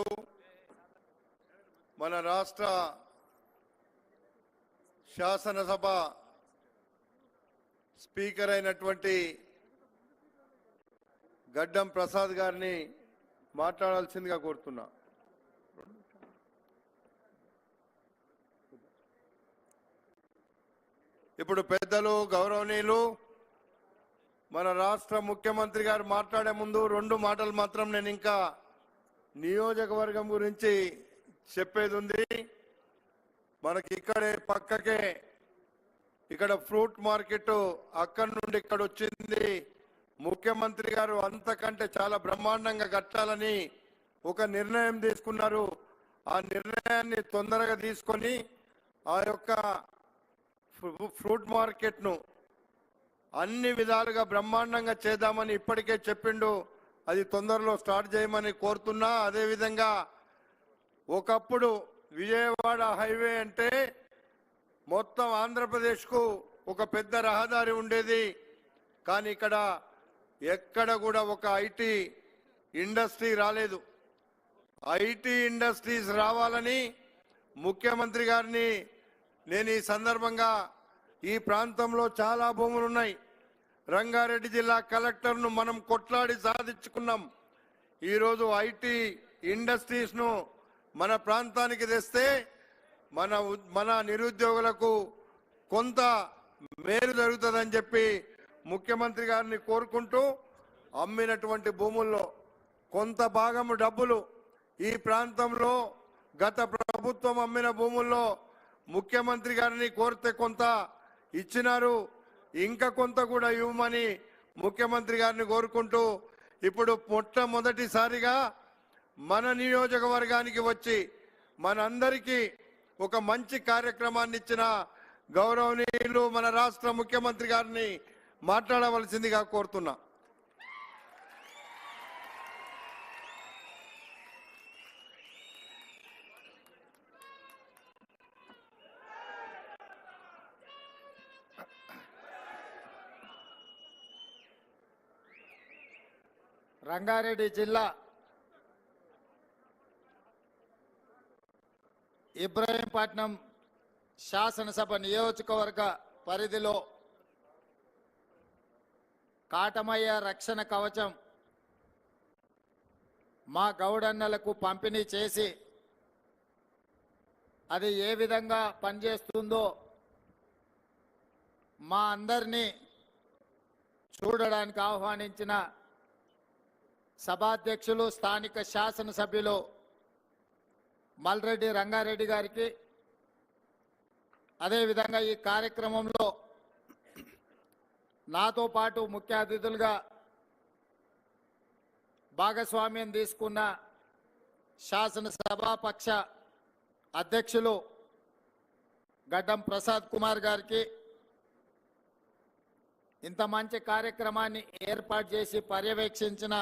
Speaker 11: మన రాష్ట్ర శాసనసభ స్పీకర్ అయినటువంటి గడ్డం ప్రసాద్ గారిని మాట్లాడాల్సిందిగా కోరుతున్నా. ఇప్పుడు పెద్దలు గౌరవనీయులు మన రాష్ట్ర ముఖ్యమంత్రి గారు మాట్లాడే ముందు 2 మాటలు మాత్రం నేను ఇంకా నియోజకవర్గం గురించి చెప్పేది ఉంది. మనకి ఇక్కడే పక్కకే ఇక్కడ ఫ్రూట్ మార్కెట్ అక్కడి నుండి ఇక్కడ వచ్చింది. ముఖ్యమంత్రి గారు అంతకంటే చాలా బ్రహ్మాండంగా కట్టాలని ఒక నిర్ణయం తీసుకున్నారు. ఆ నిర్ణయాన్ని తొందరగా తీసుకొని ఆ యొక్క ఫ్రూట్ మార్కెట్ను అన్ని విధాలుగా బ్రహ్మాండంగా చేద్దామని ఇప్పటికే చెప్పిండు. అది తొందరలో స్టార్ట్ చేయమని కోరుతున్నా. అదేవిధంగా ఒకప్పుడు విజయవాడ హైవే అంటే మొత్తం ఆంధ్రప్రదేశ్కు ఒక పెద్ద రహదారి ఉండేది. కానీ ఇక్కడ ఎక్కడ కూడా ఒక ఐటీ ఇండస్ట్రీ రాలేదు. ఐటీ ఇండస్ట్రీస్ రావాలని ముఖ్యమంత్రి గారిని నేను ఈ సందర్భంగా, ఈ ప్రాంతంలో చాలా భూములు ఉన్నాయి. రంగారెడ్డి జిల్లా కలెక్టర్ను మనం కొట్లాడి సాధించుకున్నాం. ఈరోజు ఐటీ ఇండస్ట్రీస్ను మన ప్రాంతానికి తెస్తే మన నిరుద్యోగులకు కొంత మేలు జరుగుతుందని చెప్పి ముఖ్యమంత్రి గారిని కోరుకుంటూ, అమ్మినటువంటి భూముల్లో కొంత భాగము డబ్బులు ఈ ప్రాంతంలో గత ప్రభుత్వం అమ్మిన భూముల్లో ముఖ్యమంత్రి గారిని కోరితే కొంత ఇచ్చినారు. ఇంకా కొంత కూడా ఇవ్వమని ముఖ్యమంత్రి గారిని కోరుకుంటూ, ఇప్పుడు మొట్టమొదటిసారిగా మన నియోజకవర్గానికి వచ్చి మనందరికీ ఒక మంచి కార్యక్రమాన్ని ఇచ్చిన గౌరవనీయులు మన రాష్ట్ర ముఖ్యమంత్రి గారిని మాట్లాడవలసిందిగా కోరుతున్నా.
Speaker 6: రంగారెడ్డి జిల్లా ఇబ్రహీంపట్నం శాసనసభ నియోజకవర్గ పరిధిలో కాటమయ్య రక్షణ కవచం మా గౌడన్నలకు పంపిణీ చేసి అది ఏ విధంగా పనిచేస్తుందో మా అందరినీ చూడడానికి ఆహ్వానించిన సభాధ్యక్షులు స్థానిక శాసనసభ్యులు మల్రెడ్డి రంగారెడ్డి గారికి, అదేవిధంగా ఈ కార్యక్రమంలో నాతో పాటు ముఖ్య అతిథులుగా భాగస్వామ్యం తీసుకున్న శాసనసభాపక్ష అధ్యక్షులు గడ్డం ప్రసాద్ కుమార్ గారికి, ఇంత మంచి కార్యక్రమాన్ని ఏర్పాటు చేసి పర్యవేక్షించిన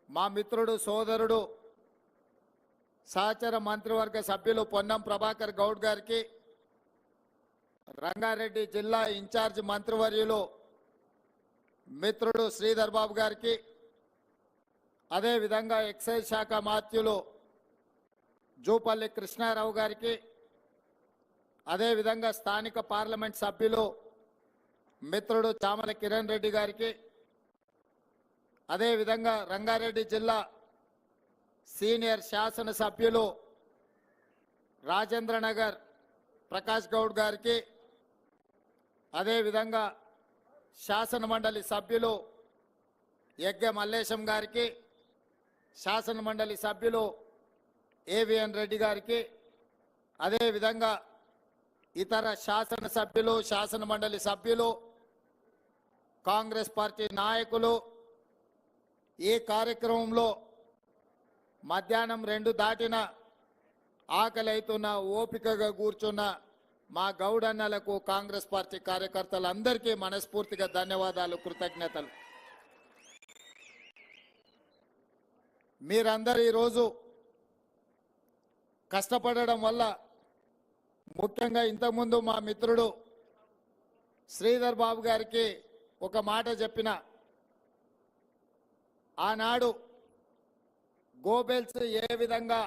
Speaker 6: మా మిత్రుడు సోదరుడు సహచర మంత్రివర్గ సభ్యులు పొన్నం ప్రభాకర్ గౌడ్ గారికి, రంగారెడ్డి జిల్లా ఇన్ఛార్జ్ మంత్రివర్యులు మిత్రుడు శ్రీధర్ బాబు గారికి, అదేవిధంగా ఎక్సైజ్ శాఖ మాత్యులు జూపల్లి కృష్ణారావు గారికి, అదేవిధంగా స్థానిక పార్లమెంట్ సభ్యులు మిత్రుడు చామల కిరణ్ రెడ్డి గారికి, అదేవిధంగా రంగారెడ్డి జిల్లా సీనియర్ శాసనసభ్యులు రాజేంద్రనగర్ ప్రకాష్ గౌడ్ గారికి, అదేవిధంగా శాసన మండలి సభ్యులు యజ్ఞ మల్లేశం గారికి, శాసన మండలి సభ్యులు ఏవిఎన్ రెడ్డి గారికి, అదేవిధంగా ఇతర శాసనసభ్యులు శాసన మండలి సభ్యులు కాంగ్రెస్ పార్టీ నాయకులు ఈ కార్యక్రమంలో మధ్యాహ్నం 2 దాటిన ఆకలి అవుతున్న ఓపికగా కూర్చున్న మా గౌడన్నలకు కాంగ్రెస్ పార్టీ కార్యకర్తలందరికీ మనస్ఫూర్తిగా ధన్యవాదాలు, కృతజ్ఞతలు. మీరందరూ ఈరోజు కష్టపడడం వల్ల, ముఖ్యంగా ఇంతకుముందు మా మిత్రుడు శ్రీధర్ బాబు గారికి ఒక మాట చెప్పిన, ఆనాడు గోబెల్స్ ఏ విధంగా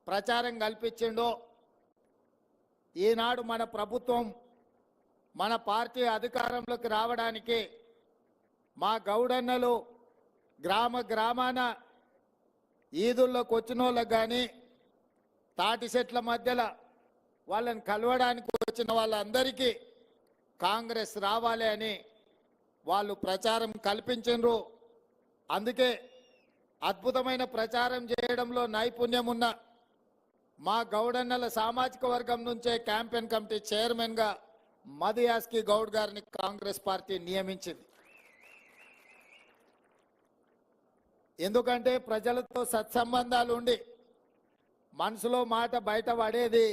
Speaker 6: ప్రచారం కల్పించిండో ఈనాడు మన ప్రభుత్వం మన పార్టీ అధికారంలోకి రావడానికి మా గౌడన్నలు గ్రామ గ్రామాన ఈదుల్లోకి వచ్చిన వాళ్ళకు కానీ తాటి చెట్ల మధ్యలో వాళ్ళని కలవడానికి వచ్చిన వాళ్ళందరికీ కాంగ్రెస్ రావాలి అని వాళ్ళు ప్రచారం కల్పించారు. అందుకే అద్భుతమైన ప్రచారం చేయడంలో నైపుణ్యం ఉన్న మా గౌడన్నల సామాజిక వర్గం నుంచే క్యాంపెయిన్ కమిటీ చైర్మన్గా మదియాస్కి గౌడ్ గారిని కాంగ్రెస్ పార్టీ నియమించింది. ఎందుకంటే ప్రజలతో సత్సంబంధాలు ఉండి మనసులో మాట బయట పడేది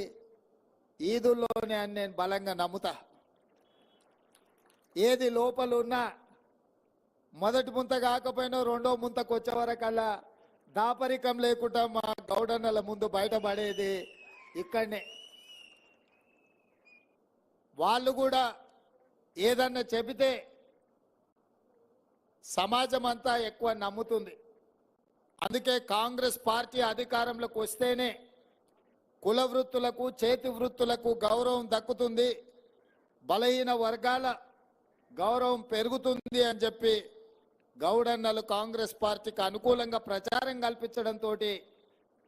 Speaker 6: ఈదుల్లోనే అని నేను బలంగా నమ్ముతా. ఏది లోపల ఉన్నా మొదటి ముంత కాకపోయినా 2వ ముంతకు వచ్చే వరకల్లా దాపరికం లేకుండా మా గౌడన్నల ముందు బయటపడేది ఇక్కడనే. వాళ్ళు కూడా ఏదన్నా చెబితే సమాజం అంతా ఎక్కువ నమ్ముతుంది. అందుకే కాంగ్రెస్ పార్టీ అధికారంలోకి వస్తేనే కుల వృత్తులకు చేతి వృత్తులకు గౌరవం దక్కుతుంది, బలహీన వర్గాల గౌరవం పెరుగుతుంది అని చెప్పి గౌడన్నలు కాంగ్రెస్ పార్టీకి అనుకూలంగా ప్రచారం కల్పించడంతో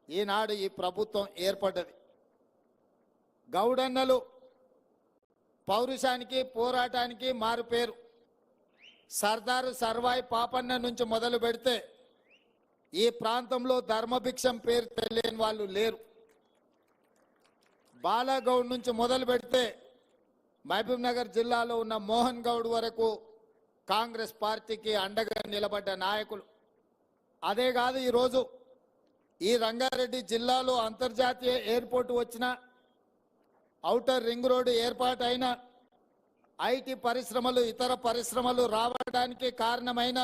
Speaker 6: ఈనాడు ఈ ప్రభుత్వం ఏర్పడ్డది. గౌడన్నలు పౌరుషానికి పోరాటానికి మారు పేరు. సర్దారు సర్వాయి పాపన్న నుంచి మొదలు పెడితే ఈ ప్రాంతంలో ధర్మభిక్షం పేరు తెలియని వాళ్ళు లేరు. బాలాగౌడ్ నుంచి మొదలు పెడితే మహబూబ్ నగర్ జిల్లాలో ఉన్న మోహన్ గౌడ్ వరకు కాంగ్రెస్ పార్టీకి అండగా నిలబడ్డ నాయకులు. అదే కాదు, ఈరోజు ఈ రంగారెడ్డి జిల్లాలో అంతర్జాతీయ ఎయిర్పోర్ట్ వచ్చిన, ఔటర్ రింగ్ రోడ్డు ఏర్పాటైన, ఐటీ పరిశ్రమలు ఇతర పరిశ్రమలు రావడానికి కారణమైన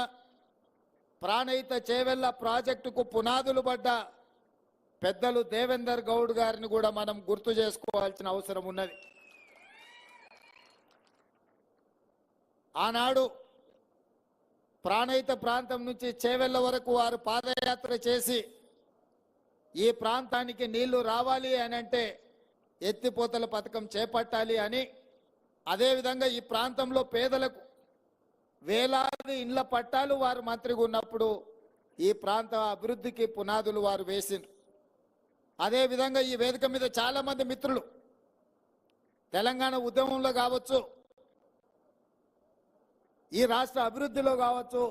Speaker 6: ప్రాణహిత చేవెళ్ల ప్రాజెక్టుకు పునాదులు పడ్డ పెద్దలు దేవేందర్ గౌడ్ గారిని కూడా మనం గుర్తు చేసుకోవాల్సిన అవసరం ఉన్నది. ఆనాడు ప్రాణహిత ప్రాంతం నుంచి చేవెళ్ల వరకు వారు పాదయాత్ర చేసి ఈ ప్రాంతానికి నీళ్లు రావాలి అని అంటే ఎత్తిపోతల పథకం చేపట్టాలి అని, అదేవిధంగా ఈ ప్రాంతంలో పేదలకు వేలాది ఇండ్ల పట్టాలు వారు మంత్రిగా ఉన్నప్పుడు ఈ ప్రాంత అభివృద్ధికి పునాదులు వారు వేసిండ్రు. అదేవిధంగా ఈ వేదిక మీద చాలామంది మిత్రులు తెలంగాణ ఉద్యమంలో కావచ్చు, ఈ రాష్ట్ర అభివృద్ధిలో కావచ్చు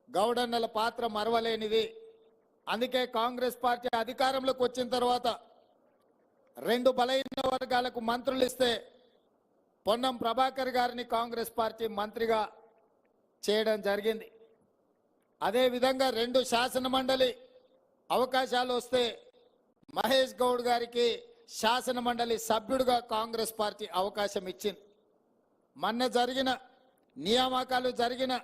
Speaker 6: గౌడన్నల పాత్ర మరవలేనిది. అందుకే కాంగ్రెస్ పార్టీ అధికారంలోకి వచ్చిన తర్వాత 2 బలహీన వర్గాలకు మంత్రులు ఇస్తే పొన్నం ప్రభాకర్ గారిని కాంగ్రెస్ పార్టీ మంత్రిగా చేయడం జరిగింది. అదేవిధంగా 2 శాసన మండలి అవకాశాలు వస్తే మహేష్ గౌడ్ గారికి శాసన మండలి సభ్యుడిగా కాంగ్రెస్ పార్టీ అవకాశం ఇచ్చింది. మొన్న జరిగిన నియామకాలు జరిగిన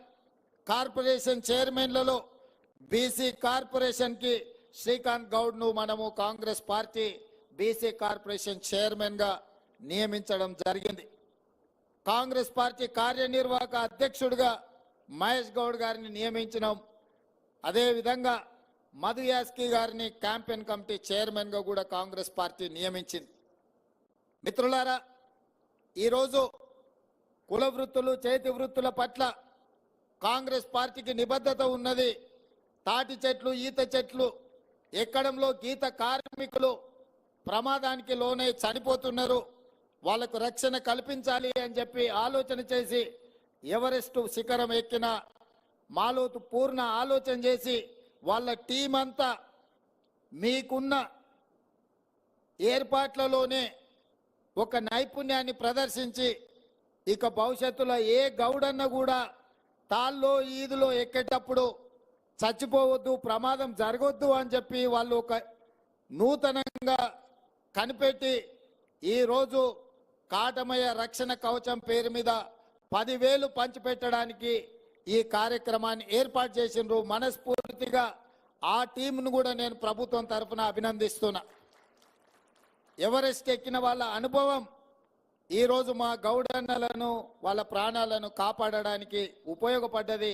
Speaker 6: కార్పొరేషన్ చైర్మన్లలో బీసీ కార్పొరేషన్కి శ్రీకాంత్ గౌడ్ను మనము కాంగ్రెస్ పార్టీ బీసీ కార్పొరేషన్ చైర్మన్గా నియమించడం జరిగింది. కాంగ్రెస్ పార్టీ కార్యనిర్వాహక అధ్యక్షుడిగా మహేష్ గౌడ్ గారిని నియమించినాం. అదేవిధంగా మధు యాస్కి గారిని క్యాంపెయిన్ కమిటీ చైర్మన్గా కూడా కాంగ్రెస్ పార్టీ నియమించింది. మిత్రులారా, ఈరోజు కుల వృత్తులు చేతి వృత్తుల పట్ల కాంగ్రెస్ పార్టీకి నిబద్ధత ఉన్నది. తాటి చెట్లు ఈత చెట్లు ఎక్కడంలో గీత కార్మికులు ప్రమాదానికి లోనే చనిపోతున్నారు, వాళ్లకు రక్షణ కల్పించాలి అని చెప్పి ఆలోచన చేసి ఎవరెస్టు శిఖరం ఎక్కిన మాలోతు పూర్ణ ఆలోచన చేసి వాళ్ళ టీం అంతా మీకున్న ఏర్పాట్లలోనే ఒక నైపుణ్యాన్ని ప్రదర్శించి ఇక భవిష్యత్తులో ఏ గౌడన్న కూడా తాళ్ళలో ఈదులో ఎక్కేటప్పుడు చచ్చిపోవద్దు, ప్రమాదం జరగొద్దు అని చెప్పి వాళ్ళు ఒక నూతనంగా కనిపెట్టి ఈరోజు కాటమయ్య రక్షణ కవచం పేరు మీద 10,000 పంచిపెట్టడానికి ఈ కార్యక్రమాన్ని ఏర్పాటు చేసిండ్రు. మనస్ఫూర్తిగా ఆ టీంను కూడా నేను ప్రభుత్వం తరఫున అభినందిస్తున్నా. ఎవరెస్ట్ ఎక్కిన వాళ్ళ అనుభవం ఈరోజు మా గౌడన్నలను వాళ్ళ ప్రాణాలను కాపాడడానికి ఉపయోగపడ్డది.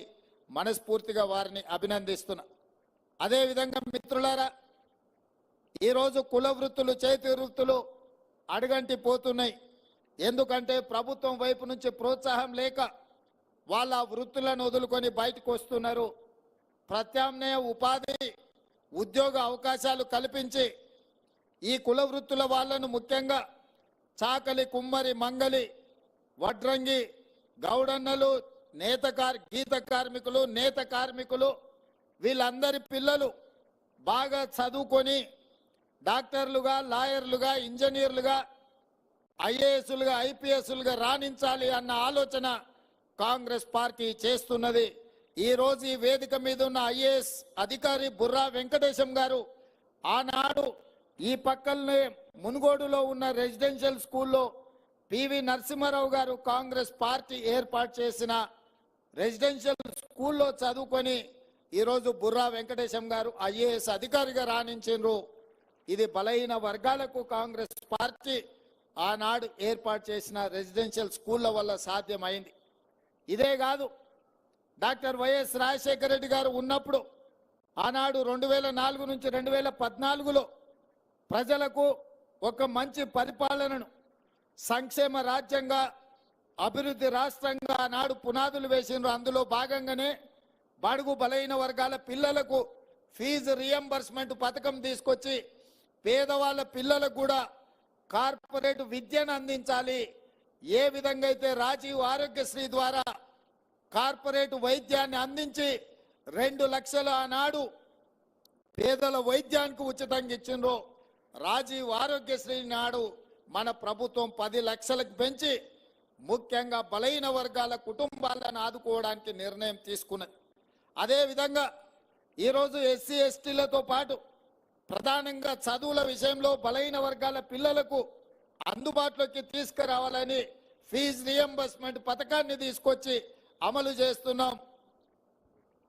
Speaker 6: మనస్ఫూర్తిగా వారిని అభినందిస్తున్నా. అదేవిధంగా మిత్రులారా, ఈరోజు కుల వృత్తులు చేతి వృత్తులు అడుగంటి పోతున్నాయి. ఎందుకంటే ప్రభుత్వం వైపు నుంచి ప్రోత్సాహం లేక వాళ్ళ వృత్తులను వదులుకొని బయటకు వస్తున్నారు. ప్రత్యామ్నాయ ఉపాధి ఉద్యోగ అవకాశాలు కల్పించి ఈ కుల వృత్తుల వాళ్ళను ముఖ్యంగా చాకలి, కుమ్మరి, మంగలి, వడ్రంగి, గౌడన్నలు, గీత కార్మికులు, నేత కార్మికులు వీళ్ళందరి పిల్లలు బాగా చదువుకొని డాక్టర్లుగా, లాయర్లుగా, ఇంజనీర్లుగా, ఐఏఎస్లుగా, ఐపీఎస్లుగా రాణించాలి అన్న ఆలోచన కాంగ్రెస్ పార్టీ చేస్తున్నది. ఈరోజు ఈ వేదిక మీద ఉన్న ఐఏఎస్ అధికారి బుర్రా వెంకటేశం గారు ఆనాడు ఈ పక్కనే మునుగోడులో ఉన్న రెసిడెన్షియల్ స్కూల్లో పివి నరసింహారావు గారు కాంగ్రెస్ పార్టీ ఏర్పాటు చేసిన రెసిడెన్షియల్ స్కూల్లో చదువుకొని ఈరోజు బుర్రా వెంకటేశం గారు ఐఏఎస్ అధికారిగా రాణించారు. ఇది బలహీన వర్గాలకు కాంగ్రెస్ పార్టీ ఆనాడు ఏర్పాటు చేసిన రెసిడెన్షియల్ స్కూళ్ళ వల్ల సాధ్యమైంది. ఇదే కాదు, డాక్టర్ వైఎస్ రాజశేఖర రెడ్డి గారు ఉన్నప్పుడు ఆనాడు 2004 నుంచి 2014లో ప్రజలకు ఒక మంచి పరిపాలనను సంక్షేమ రాజ్యంగా అభివృద్ధి రాష్ట్రంగా ఆనాడు పునాదులు వేసిండ్రు. అందులో భాగంగానే బడుగు బలహీన వర్గాల పిల్లలకు ఫీజు రియంబర్స్మెంట్ పథకం తీసుకొచ్చి పేదవాళ్ళ పిల్లలకు కూడా కార్పొరేట్ విద్యను అందించాలి. ఏ విధంగా అయితే రాజీవ్ ఆరోగ్యశ్రీ ద్వారా కార్పొరేట్ వైద్యాన్ని అందించి 2 లక్షల ఆనాడు పేదల వైద్యానికి ఉచితంగా ఇచ్చిండ్రు. రాజీవ్ ఆరోగ్యశ్రీ నాడు మన ప్రభుత్వం 10 లక్షలకు పెంచి ముఖ్యంగా బలహీన వర్గాల కుటుంబాలను ఆదుకోవడానికి నిర్ణయం తీసుకున్నది. అదేవిధంగా ఈరోజు ఎస్సీ ఎస్టీలతో పాటు ప్రధానంగా చదువుల విషయంలో బలహీన వర్గాల పిల్లలకు అందుబాటులోకి తీసుకురావాలని ఫీజు రియంబర్స్మెంట్ పథకాన్ని తీసుకొచ్చి అమలు చేస్తున్నాం.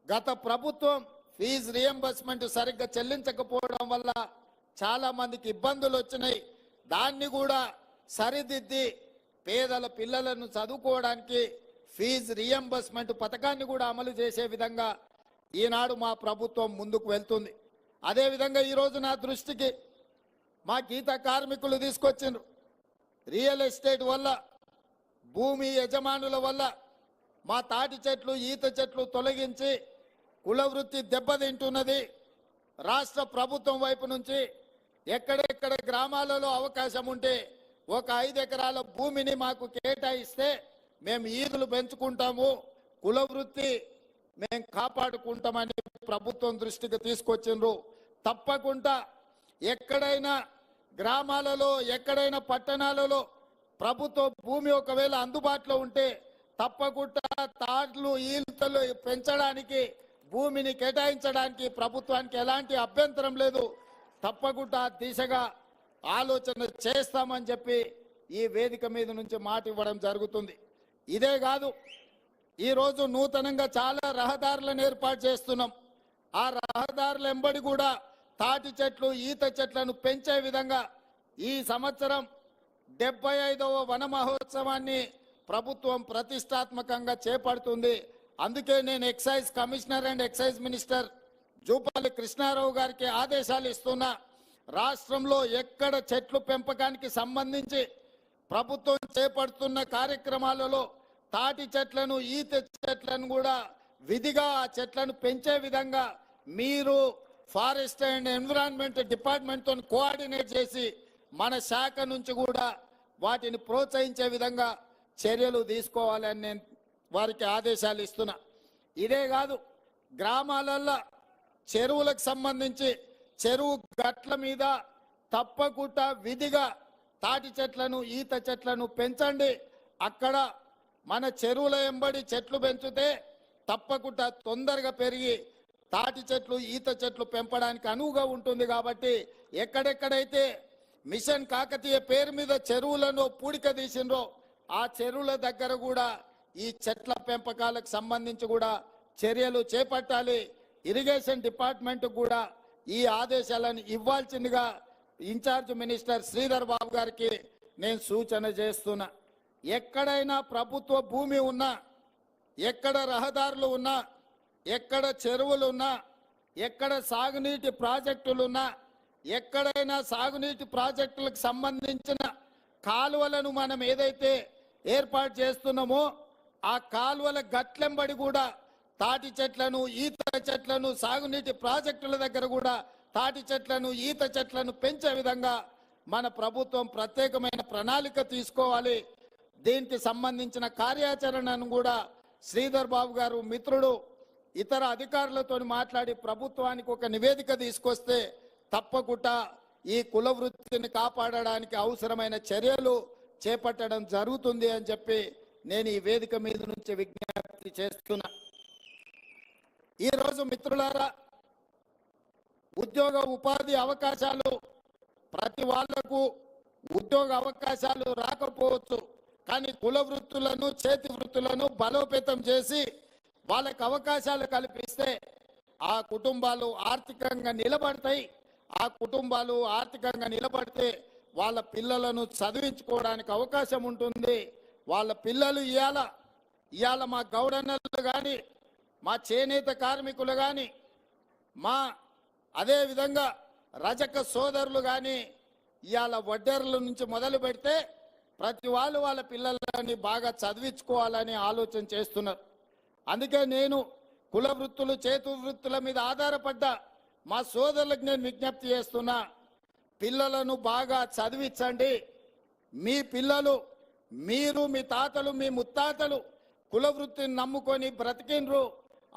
Speaker 6: గత ప్రభుత్వం ఫీజు రియంబర్స్మెంట్ సరిగ్గా చెల్లించకపోవడం వల్ల చాలా మందికి ఇబ్బందులు వచ్చినాయి. దాన్ని కూడా సరిదిద్ది పేదల పిల్లలను చదువుకోవడానికి ఫీజు రియంబర్స్మెంట్ పథకాన్ని కూడా అమలు చేసే విధంగా ఈనాడు మా ప్రభుత్వం ముందుకు వెళ్తుంది. అదేవిధంగా ఈరోజు నా దృష్టికి మా గీత కార్మికులు తీసుకొచ్చిండ్రు. రియల్ ఎస్టేట్ వల్ల, భూమి యజమానుల వల్ల మా తాటి చెట్లు, ఈత చెట్లు తొలగించి కుల వృత్తి దెబ్బతింటున్నది. రాష్ట్ర ప్రభుత్వం వైపు నుంచి ఎక్కడెక్కడ గ్రామాలలో అవకాశం ఉంటే ఒక 5 ఎకరాల భూమిని మాకు కేటాయిస్తే మేము ఈదులు పెంచుకుంటాము, కుల వృత్తి మేము కాపాడుకుంటామని ప్రభుత్వం దృష్టికి తీసుకొచ్చిండ్రు. తప్పకుండా ఎక్కడైనా గ్రామాలలో ఎక్కడైనా పట్టణాలలో ప్రభుత్వ భూమి ఒకవేళ అందుబాటులో ఉంటే తప్పకుండా తాడ్లు ఈల్తలు పెంచడానికి భూమిని కేటాయించడానికి ప్రభుత్వానికి ఎలాంటి అభ్యంతరం లేదు. తప్పకుండా దిశగా ఆలోచన చేస్తామని చెప్పి ఈ వేదిక మీద నుంచి మాట ఇవ్వడం జరుగుతుంది. ఇదే కాదు, ఈరోజు నూతనంగా చాలా రహదారులను ఏర్పాటు చేస్తున్నాం. ఆ రహదారుల వెంబడి కూడా తాటి చెట్లు ఈత చెట్లను పెంచే విధంగా ఈ సంవత్సరం 75వ వన మహోత్సవాన్ని ప్రభుత్వం ప్రతిష్టాత్మకంగా చేపడుతుంది. అందుకే నేను excise commissioner and excise minister Jupally Krishnarao గారికి ఆదేశాలు ఇస్తున్నా. రాష్ట్రంలో ఎక్కడ చెట్లు పెంపకానికి సంబంధించి ప్రభుత్వం చేపడుతున్న కార్యక్రమాలలో తాటి చెట్లను ఈత చెట్లను కూడా విధిగా ఆ చెట్లను పెంచే విధంగా మీరు ఫారెస్ట్ అండ్ ఎన్విరాన్మెంట్ డిపార్ట్మెంట్ తో కోఆర్డినేట్ చేసి మన శాఖ నుంచి కూడా వాటిని ప్రోత్సహించే విధంగా చర్యలు తీసుకోవాలని నేను వారికి ఆదేశాలు ఇస్తున్నా. ఇదే కాదు, గ్రామాలల్లో చెరువులకు సంబంధించి చెరువు గట్ల మీద తప్పకుండా విధిగా తాటి చెట్లను ఈత చెట్లను పెంచండి. అక్కడ మన చెరువుల వెంబడి చెట్లు పెంచితే తప్పకుండా తొందరగా పెరిగి తాటి చెట్లు ఈత చెట్లు పెంపడానికి అనువుగా ఉంటుంది. కాబట్టి ఎక్కడెక్కడైతే మిషన్ కాకతీయ పేరు మీద చెరువులను పూడిక తీసిండ్రో ఆ చెరువుల దగ్గర కూడా ఈ చెట్ల పెంపకాలకు సంబంధించి కూడా చర్యలు చేపట్టాలి. ఇరిగేషన్ డిపార్ట్మెంట్ కూడా ఈ ఆదేశాలను ఇవ్వాల్సిందిగా ఇన్ఛార్జ్ మినిస్టర్ శ్రీధర్ బాబు గారికి నేను సూచన చేస్తున్నా. ఎక్కడైనా ప్రభుత్వ భూమి ఉన్నా, ఎక్కడ రహదారులు ఉన్నా, ఎక్కడ చెరువులు ఉన్నా, ఎక్కడ సాగునీటి ప్రాజెక్టులు ఉన్నా, ఎక్కడైనా సాగునీటి ప్రాజెక్టులకు సంబంధించిన కాలువలను మనం ఏదైతే ఏర్పాటు చేస్తున్నామో ఆ కాలువల గట్లెంబడి కూడా తాటి చెట్లను ఈత చెట్లను సాగునీటి ప్రాజెక్టుల దగ్గర కూడా తాటి చెట్లను ఈత చెట్లను పెంచే విధంగా మన ప్రభుత్వం ప్రత్యేకమైన ప్రణాళిక తీసుకోవాలి. దీనికి సంబంధించిన కార్యాచరణను కూడా శ్రీధర్ బాబు గారు మిత్రుడు ఇతర అధికారులతో మాట్లాడి ప్రభుత్వానికి ఒక నివేదిక తీసుకొస్తే తప్పకుండా ఈ కుల వృత్తిని కాపాడడానికి అవసరమైన చర్యలు చేపట్టడం జరుగుతుంది అని చెప్పి నేను ఈ వేదిక మీద నుంచి విజ్ఞప్తి చేస్తున్నా. ఈరోజు మిత్రులారా, ఉద్యోగ ఉపాధి అవకాశాలు ప్రతి వాళ్లకు ఉద్యోగ అవకాశాలు రాకపోవచ్చు, కానీ కుల వృత్తులను చేతి వృత్తులను బలోపేతం చేసి వాళ్ళకి అవకాశాలు కల్పిస్తే ఆ కుటుంబాలు ఆర్థికంగా నిలబడతాయి. ఆ కుటుంబాలు ఆర్థికంగా నిలబడితే వాళ్ళ పిల్లలను చదివించుకోవడానికి అవకాశం ఉంటుంది. వాళ్ళ పిల్లలు ఇవాళ మా గౌడన్నలు కానీ, మా చేనేత కార్మికులు కానీ, మా అదేవిధంగా రజక సోదరులు కానీ ఇవాళ వడ్డెర్ల నుంచి మొదలు పెడితే ప్రతి వాళ్ళు వాళ్ళ పిల్లలని బాగా చదివించుకోవాలని ఆలోచన చేస్తున్నారు. అందుకే నేను కుల వృత్తులు చేతు వృత్తుల మీద ఆధారపడ్డ మా సోదరులకు నేను విజ్ఞప్తి చేస్తున్నా. పిల్లలను బాగా చదివించండి. మీ పిల్లలు, మీరు మీ తాతలు మీ ముత్తాతలు కుల వృత్తిని నమ్ముకొని బ్రతికిండ్రు.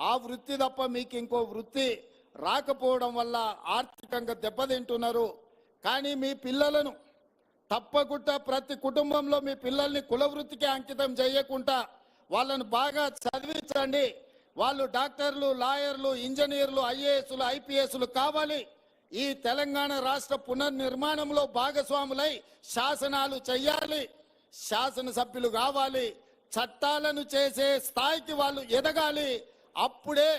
Speaker 6: ఆ వృత్తి తప్ప మీకు ఇంకో వృత్తి రాకపోవడం వల్ల ఆర్థికంగా దెబ్బతింటున్నారు. కానీ మీ పిల్లలను తప్పకుండా ప్రతి కుటుంబంలో మీ పిల్లల్ని కుల వృత్తికి అంకితం చేయకుండా వాళ్ళను బాగా చదివించండి. వాళ్ళు డాక్టర్లు, లాయర్లు, ఇంజనీర్లు, ఐఏఎస్లు, ఐపీఎస్లు కావాలి. ఈ తెలంగాణ రాష్ట్ర పునర్నిర్మాణంలో భాగస్వాములై శాసనాలు చెయ్యాలి, శాసనసభ్యులు కావాలి, చట్టాలను చేసే స్థాయికి వాళ్ళు ఎదగాలి. అప్పుడే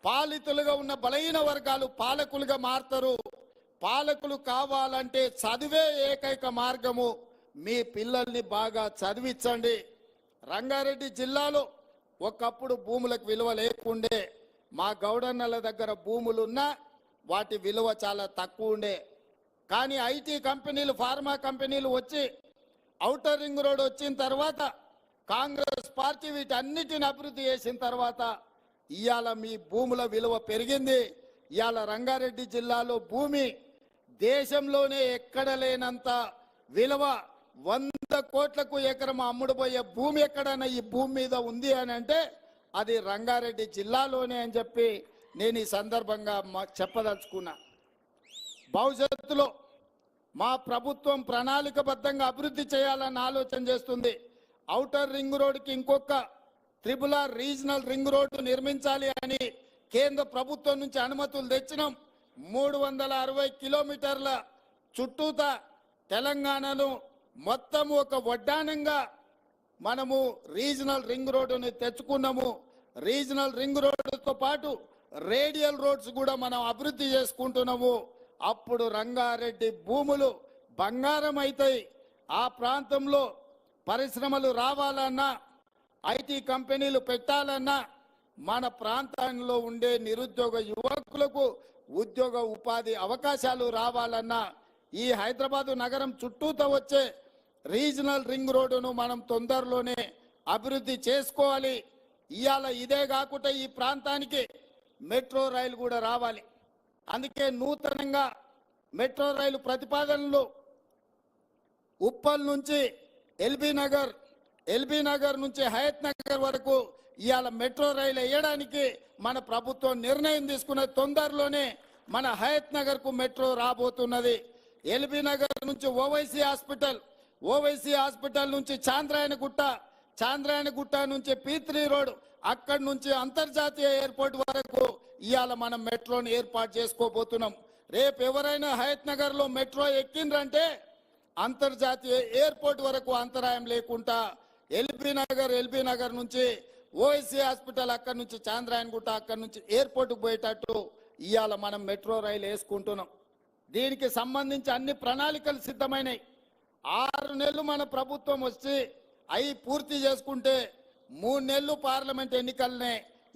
Speaker 6: పాలితులుగా ఉన్న బలహీన వర్గాలు పాలకులుగా మారుతారు. పాలకులు కావాలంటే చదివే ఏకైక మార్గము. మీ పిల్లల్ని బాగా చదివించండి. రంగారెడ్డి జిల్లాలో ఒకప్పుడు భూములకు విలువ లేకుండే. మా గౌడన్నల దగ్గర భూములున్నా వాటి విలువ చాలా తక్కువ ఉండే. కానీ ఐటీ కంపెనీలు, ఫార్మా కంపెనీలు వచ్చి ఔటర్ రింగ్ రోడ్ వచ్చిన తర్వాత కాంగ్రెస్ పార్టీ వీటన్నిటిని అభివృద్ధి చేసిన తర్వాత ఇవాళ మీ భూముల విలువ పెరిగింది. ఇవాళ రంగారెడ్డి జిల్లాలో భూమి దేశంలోనే ఎక్కడ లేనంత విలువ 100 కోట్లకు ఎకరం అమ్ముడుపోయే భూమి ఎక్కడైనా ఈ భూమి మీద ఉంది అని అంటే అది రంగారెడ్డి జిల్లాలోనే అని చెప్పి నేను ఈ సందర్భంగా చెప్పదలుచుకున్నా. భవిష్యత్తులో మా ప్రభుత్వం ప్రణాళికబద్ధంగా అభివృద్ధి చేయాలని ఆలోచన చేస్తుంది. ఔటర్ రింగ్ రోడ్డుకి ఇంకొక RRR రీజనల్ రింగ్ రోడ్డు నిర్మించాలి అని కేంద్ర ప్రభుత్వం నుంచి అనుమతులు తెచ్చినాం. 360 కిలోమీటర్ల చుట్టూతా తెలంగాణను మొత్తం ఒక వడ్డానంగా మనము రీజనల్ రింగ్ రోడ్డుని తెచ్చుకున్నాము. రీజనల్ రింగ్ రోడ్డుతో పాటు రేడియల్ రోడ్స్ కూడా మనం అభివృద్ధి చేసుకుంటున్నాము. అప్పుడు రంగారెడ్డి భూములు బంగారం అవుతాయి. ఆ ప్రాంతంలో పరిశ్రమలు రావాలన్నా, ఐటీ కంపెనీలు పెట్టాలన్నా, మన ప్రాంతంలో ఉండే నిరుద్యోగ యువకులకు ఉద్యోగ ఉపాధి అవకాశాలు రావాలన్నా ఈ హైదరాబాదు నగరం చుట్టూతో వచ్చే రీజనల్ రింగ్ రోడ్డును మనం తొందరలోనే అభివృద్ధి చేసుకోవాలి. ఇవాళ ఇదే కాకుండా ఈ ప్రాంతానికి మెట్రో రైలు కూడా రావాలి. అందుకే నూతనంగా మెట్రో రైలు ప్రతిపాదనలు ఉప్పల్ నుంచి ఎల్బీ నగర్ నుంచి హయత్ నగర్ వరకు ఇవాళ మెట్రో రైలు వేయడానికి మన ప్రభుత్వం నిర్ణయం తీసుకున్న తొందరలోనే మన హయత్ నగర్ కు మెట్రో రాబోతున్నది. ఎల్బీ నగర్ నుంచి ఓవైసీ హాస్పిటల్ నుంచి చాంద్రాయణగుట్ట నుంచి P3 రోడ్, అక్కడి నుంచి అంతర్జాతీయ ఎయిర్పోర్ట్ వరకు ఇవాళ మనం మెట్రోని ఏర్పాటు చేసుకోబోతున్నాం. రేపు ఎవరైనా హయత్ నగర్ లో మెట్రో ఎక్కిండ్రంటే అంతర్జాతీయ ఎయిర్పోర్ట్ వరకు అంతరాయం లేకుండా ఎల్బీ నగర్ నుంచి ఓవైసీ హాస్పిటల్, అక్కడి నుంచి చాంద్రాయణగుట్ట, అక్కడి నుంచి ఎయిర్పోర్ట్కు పోయేటట్టు ఇవాళ మనం మెట్రో రైలు వేసుకుంటున్నాం. దీనికి సంబంధించి అన్ని ప్రణాళికలు సిద్ధమైనాయి. 6 నెలలు మన ప్రభుత్వం వచ్చి అవి పూర్తి చేసుకుంటే 3 నెలలు పార్లమెంట్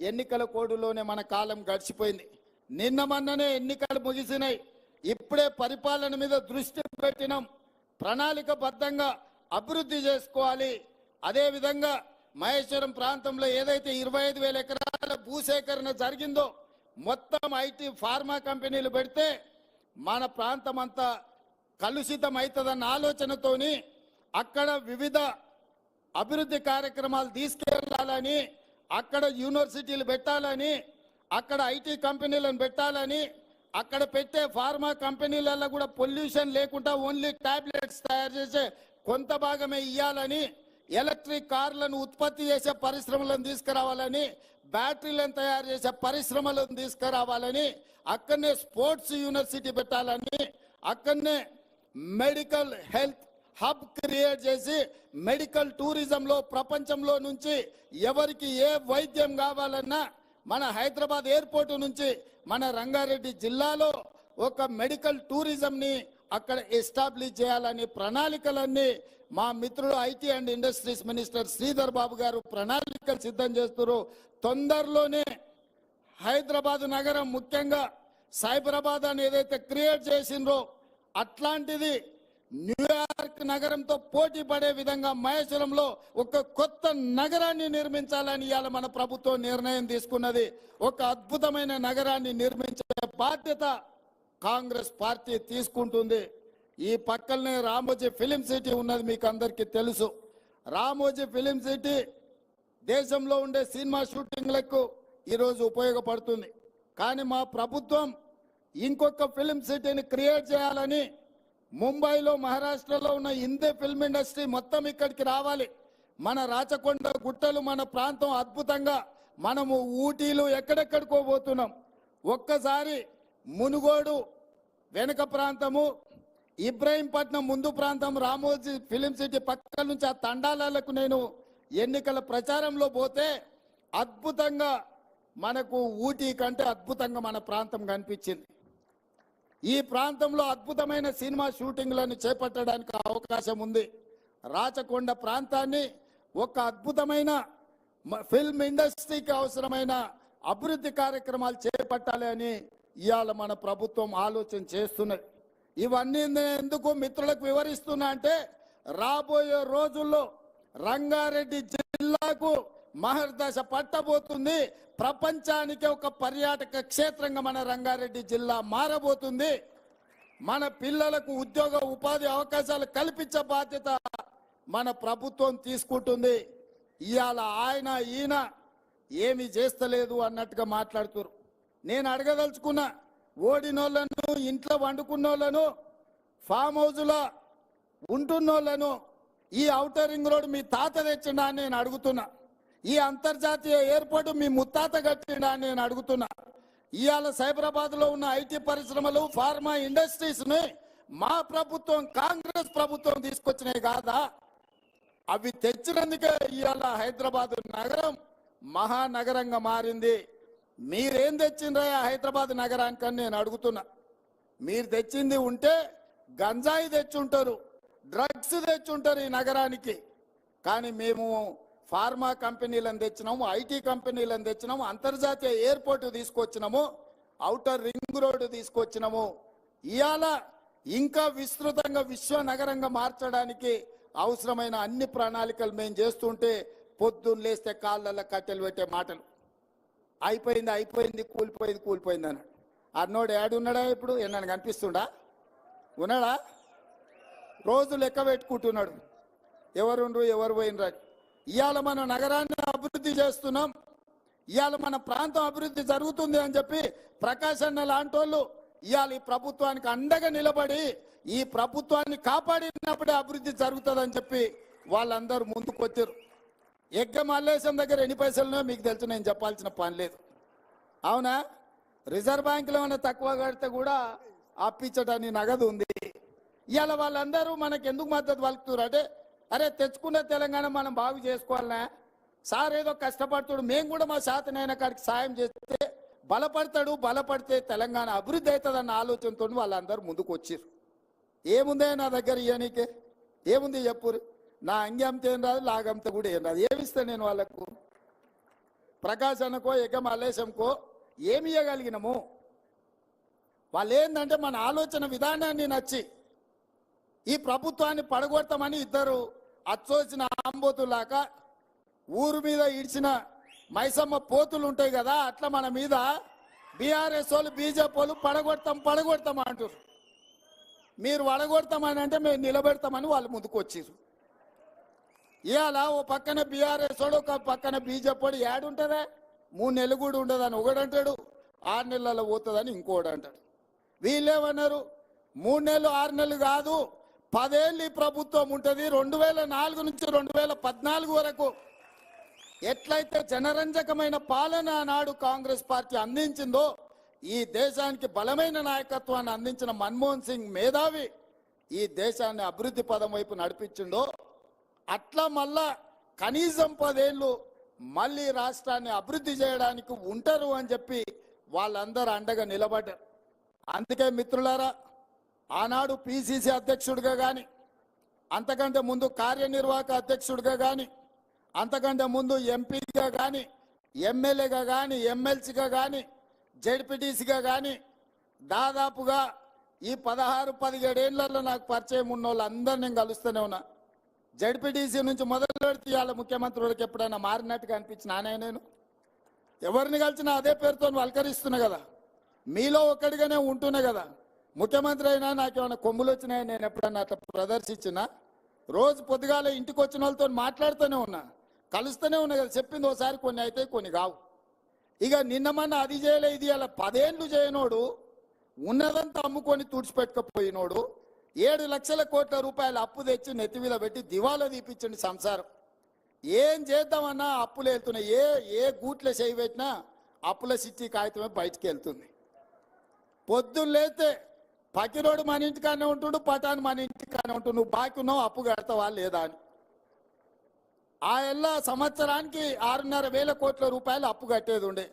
Speaker 6: ఎన్నికల కోడులోనే మన కాలం గడిచిపోయింది. నిన్న మొన్ననే ఎన్నికలు ముగిసినాయి. ఇప్పుడే పరిపాలన మీద దృష్టి పెట్టినాం. ప్రణాళికబద్ధంగా అభివృద్ధి చేసుకోవాలి. అదేవిధంగా మహేశ్వరం ప్రాంతంలో ఏదైతే 25,000 ఎకరాల భూసేకరణ జరిగిందో మొత్తం ఐటీ ఫార్మా కంపెనీలు పెడితే మన ప్రాంతం అంతా కలుషితం అవుతుందన్న ఆలోచనతోని అక్కడ వివిధ అభివృద్ధి కార్యక్రమాలు తీసుకెళ్లాలని, అక్కడ యూనివర్సిటీలు పెట్టాలని, అక్కడ ఐటీ కంపెనీలను పెట్టాలని, అక్కడ పెట్టే ఫార్మా కంపెనీలలో కూడా పొల్యూషన్ లేకుండా ఓన్లీ టాబ్లెట్స్ తయారు చేసే కొంత భాగమే ఇవ్వాలని, ఎలక్ట్రిక్ కార్లను ఉత్పత్తి చేసే పరిశ్రమలను తీసుకురావాలని, బ్యాటరీలను తయారు చేసే పరిశ్రమలను తీసుకురావాలని, అక్కడనే స్పోర్ట్స్ యూనివర్సిటీ పెట్టాలని, అక్కడనే మెడికల్ హెల్త్ హబ్ క్రియేట్ చేసి మెడికల్ టూరిజంలో ప్రపంచంలో నుంచి ఎవరికి ఏ వైద్యం కావాలన్నా మన హైదరాబాద్ ఎయిర్పోర్ట్ నుంచి మన రంగారెడ్డి జిల్లాలో ఒక మెడికల్ టూరిజంని అక్కడ ఎస్టాబ్లిష్ చేయాలని ప్రణాళికలన్నీ మా మిత్రుడు IT and industries minister Sridhar Babu గారు ప్రణాళికలు సిద్ధం చేస్తున్నారు. తొందరలోనే హైదరాబాద్ నగరం ముఖ్యంగా సైబరాబాద్ అని ఏదైతే క్రియేట్ చేసిండ్రో అట్లాంటిది న్యూయార్క్ నగరంతో పోటీ పడే విధంగా మహేశ్వరంలో ఒక కొత్త నగరాన్ని నిర్మించాలని ఇవాళ మన ప్రభుత్వం నిర్ణయం తీసుకున్నది. ఒక అద్భుతమైన నగరాన్ని నిర్మించే బాధ్యత కాంగ్రెస్ పార్టీ తీసుకుంటుంది. ఈ పక్కనే రామోజీ ఫిలిం సిటీ ఉన్నది, మీకు అందరికీ తెలుసు. రామోజీ ఫిలిం సిటీ దేశంలో ఉండే సినిమా షూటింగ్లకు ఈరోజు ఉపయోగపడుతుంది. కానీ మా ప్రభుత్వం ఇంకొక ఫిలిం సిటీని క్రియేట్ చేయాలని ముంబైలో, మహారాష్ట్రలో ఉన్న హిందీ ఫిల్మ్ ఇండస్ట్రీ మొత్తం ఇక్కడికి రావాలి. మన రాచకొండ గుట్టలు, మన ప్రాంతం అద్భుతంగా, మనము ఊటీలు ఎక్కడెక్కడికో పోతున్నాం. ఒక్కసారి మునుగోడు వెనుక ప్రాంతము, ఇబ్రాహీంపట్నం ముందు ప్రాంతం, రామోజీ ఫిలిం సిటీ పక్కల నుంచి ఆ తండాలకు నేను ఎన్నికల ప్రచారంలో పోతే అద్భుతంగా మనకు ఊటీ కంటే అద్భుతంగా మన ప్రాంతం కనిపించింది. ఈ ప్రాంతంలో అద్భుతమైన సినిమా షూటింగ్లను చేపట్టడానికి అవకాశం ఉంది. రాచకొండ ప్రాంతాన్ని ఒక అద్భుతమైన ఫిల్మ్ ఇండస్ట్రీకి అవసరమైన అభివృద్ధి కార్యక్రమాలు చేపట్టాలి అని ఇవాళ మన ప్రభుత్వం ఆలోచన చేస్తున్నది. ఇవన్నీ ఎందుకు మిత్రులకు వివరిస్తున్నా అంటే రాబోయే రోజుల్లో రంగారెడ్డి జిల్లాకు మహర్దశ పట్టబోతుంది. ప్రపంచానికి ఒక పర్యాటక క్షేత్రంగా మన రంగారెడ్డి జిల్లా మారబోతుంది. మన పిల్లలకు ఉద్యోగ ఉపాధి అవకాశాలు కల్పించే బాధ్యత మన ప్రభుత్వం తీసుకుంటుంది. ఇవాళ ఆయన ఈయన ఏమి చేస్తలేదు అన్నట్టుగా మాట్లాడుతున్నారు. నేను అడగదలుచుకున్నా, ఓడినోళ్లను, ఇంట్లో వండుకున్నోళ్లను, ఫామ్ హౌస్లో ఉంటున్నోళ్లను ఈ ఔటర్ రింగ్ రోడ్ మీ తాత తెచ్చిండా అని నేను అడుగుతున్నా. ఈ అంతర్జాతీయ ఎయిర్పోర్ట్ మీ ముత్తాత కట్టిండా అని నేను అడుగుతున్నా. ఇవాళ సైబరాబాద్లో ఉన్న ఐటీ పరిశ్రమలు, ఫార్మా ఇండస్ట్రీస్ని మా ప్రభుత్వం, కాంగ్రెస్ ప్రభుత్వం తీసుకొచ్చినాయి కాదా? అవి తెచ్చినందుకే ఇవాళ హైదరాబాద్ నగరం మహానగరంగా మారింది. మీరేం తెచ్చిండ్రా హైదరాబాద్ నగరానికి అని నేను అడుగుతున్నా. మీరు తెచ్చింది ఉంటే గంజాయి తెచ్చుంటారు, డ్రగ్స్ తెచ్చుంటారు ఈ నగరానికి. కానీ మేము ఫార్మా కంపెనీలను తెచ్చినాము, ఐటీ కంపెనీలను తెచ్చినాము, అంతర్జాతీయ ఎయిర్పోర్ట్ తీసుకొచ్చినాము, ఔటర్ రింగ్ రోడ్డు తీసుకొచ్చినాము. ఇవాళ ఇంకా విస్తృతంగా విశ్వ నగరంగా మార్చడానికి అవసరమైన అన్ని ప్రణాళికలు మేము చేస్తుంటే పొద్దున్న లేస్తే కాళ్ళల్లో కట్టెలు పెట్టే మాటలు. అయిపోయింది అయిపోయింది, కూలిపోయింది కూలిపోయింది అని. అన్నోడు ఏడున్నాడా? ఇప్పుడు ఏమన్నా కనిపిస్తుండా? ఉన్నాడా? రోజు లెక్క పెట్టుకుంటున్నాడు, ఎవరుండ్రు ఎవరు పోయినరా. ఇవాళ మన నగరాన్ని అభివృద్ధి చేస్తున్నాం, ఇవాళ మన ప్రాంతం అభివృద్ధి జరుగుతుంది అని చెప్పి ప్రకాష్ అన్న లాంటి వాళ్ళు ఇవాళ ఈ ప్రభుత్వానికి అండగా నిలబడి ఈ ప్రభుత్వాన్ని కాపాడినప్పుడే అభివృద్ధి జరుగుతుందని చెప్పి వాళ్ళందరూ ముందుకు వచ్చారు. ఎగ్గ మల్లేశం దగ్గర ఎన్ని పైసలునో మీకు తెలుసు, నేను చెప్పాల్సిన పని లేదు. అవునా? రిజర్వ్ బ్యాంకులో ఏమైనా తక్కువ కడితే కూడా అప్పించడానికి నగదు ఉంది. ఇవాళ వాళ్ళందరూ మనకు ఎందుకు మద్దతు పలుకుతారు అంటే, అరే తెచ్చుకున్న తెలంగాణ మనం బాగు చేసుకోవాలనా సార్, ఏదో కష్టపడుతాడు, మేము కూడా మా శాతనైన కాడికి సాయం చేస్తే బలపడతాడు, బలపడితే తెలంగాణ అభివృద్ధి అవుతుందన్న ఆలోచనతో వాళ్ళందరూ ముందుకు వచ్చారు. ఏముందే నా దగ్గర ఇయ్యనీకే? ఏముంది చెప్పురు? నా అంగి అమ్మితే ఏం రాదు, లాగమ్మితే కూడా ఏం రాదు. ఏమిస్తా నేను వాళ్ళకు? ప్రకాశ్ అన్నకో ఎగ్గ మల్లేశంకో ఏమి ఇవ్వగలిగినాము? వాళ్ళు ఏంటంటే మన ఆలోచన విధానాన్ని నచ్చి ఈ ప్రభుత్వాన్ని పడగొడతామని ఇద్దరు అచ్చోసిన ఆంబోతులాగా ఊరు మీద ఇడిచిన మైసమ్మ పోతులు ఉంటాయి కదా, అట్లా మన మీద బీఆర్ఎస్ వాళ్ళు, బీజేపీ వాళ్ళు పడగొడతాం అంటారు. మీరు వడగొడతామని అంటే మేము నిలబెడతామని వాళ్ళు ముందుకు వచ్చారు. ఇవాళ ఓ పక్కన బీఆర్ఎస్ వాడు, ఒక పక్కన బీజేపీ వాడు ఏడుంటుందా? 3 నెలలు కూడా ఉండదని ఒకడంటాడు, 6 నెలలలో పోతుందని ఇంకోడు అంటాడు. వీళ్ళేమన్నారు? 3 నెలలు 6 నెలలు కాదు, 10 ఏళ్ళు ఈ ప్రభుత్వం ఉంటుంది. 2004 నుంచి 2014 వరకు ఎట్లయితే జనరంజకమైన పాలన నాడు కాంగ్రెస్ పార్టీ అందించిందో, ఈ దేశానికి బలమైన నాయకత్వాన్ని అందించిన మన్మోహన్ సింగ్ మేధావి ఈ దేశాన్ని అభివృద్ధి పదం వైపు నడిపించిండో, అట్లా మళ్ళా కనీసం 10 ఏళ్ళు మళ్ళీ రాష్ట్రాన్ని అభివృద్ధి చేయడానికి ఉంటారు అని చెప్పి వాళ్ళందరూ అండగా నిలబడ్డారు. అందుకే మిత్రులారా, ఆనాడు పిసిసి అధ్యక్షుడిగా కానీ, అంతకంటే ముందు కార్యనిర్వాహక అధ్యక్షుడిగా కానీ, అంతకంటే ముందు ఎంపీగా కానీ, ఎమ్మెల్యేగా కానీ, ఎమ్మెల్సీగా కానీ, జెడ్పీటీసీగా కానీ దాదాపుగా ఈ 16-17 ఏళ్లలో నాకు పరిచయం ఉన్న వాళ్ళందరూ నేను కలుస్తూనే ఉన్నా. జెడ్పీటీసీ నుంచి మొదలు పెడితే ఇవాళ ముఖ్యమంత్రులకు ఎప్పుడైనా మారినట్టుగా అనిపించిన నేను ఎవరిని కలిసినా అదే పేరుతో వల్కరిస్తున్నా కదా, మీలో ఒక్కడిగానే ఉంటున్నా కదా. ముఖ్యమంత్రి అయినా నాకేమైనా కొమ్ములు వచ్చినాయి నేను ఎప్పుడన్నా అట్లా ప్రదర్శించినా? రోజు పొద్దుగాల ఇంటికి వచ్చిన వాళ్ళతో మాట్లాడుతూనే ఉన్నా, కలుస్తూనే ఉన్నా కదా. చెప్పింది ఒకసారి కొన్ని అయితే కొన్ని కావు. ఇక నిన్నమన్నా అది చేయలే ఇది అలా 10 ఏళ్ళు చేయనోడు, ఉన్నదంతా అమ్ముకొని తుడిచిపెట్టుకపోయినోడు 7 లక్షల కోట్ల రూపాయల అప్పు తెచ్చి నెత్తిమీద పెట్టి దివాలా తీపించండి సంసారం. ఏం చేద్దామన్నా అప్పులు వెళ్తున్నాయి. ఏ గూట్లో చేయి పెట్టినా అప్పుల సిట్టి కాగితమే బయటికి వెళ్తుంది. పొద్దున్న లేతే పకిరోడు మన ఇంటికానే ఉంటుండు, పటాన్ మన ఇంటికానే ఉంటుండు. నువ్వు బాకీ ఉన్నావు, అప్పు కడతావా లేదా అని. ఆ ఎల్లా సంవత్సరానికి 6,500 కోట్ల రూపాయలు అప్పు కట్టేది ఉండే.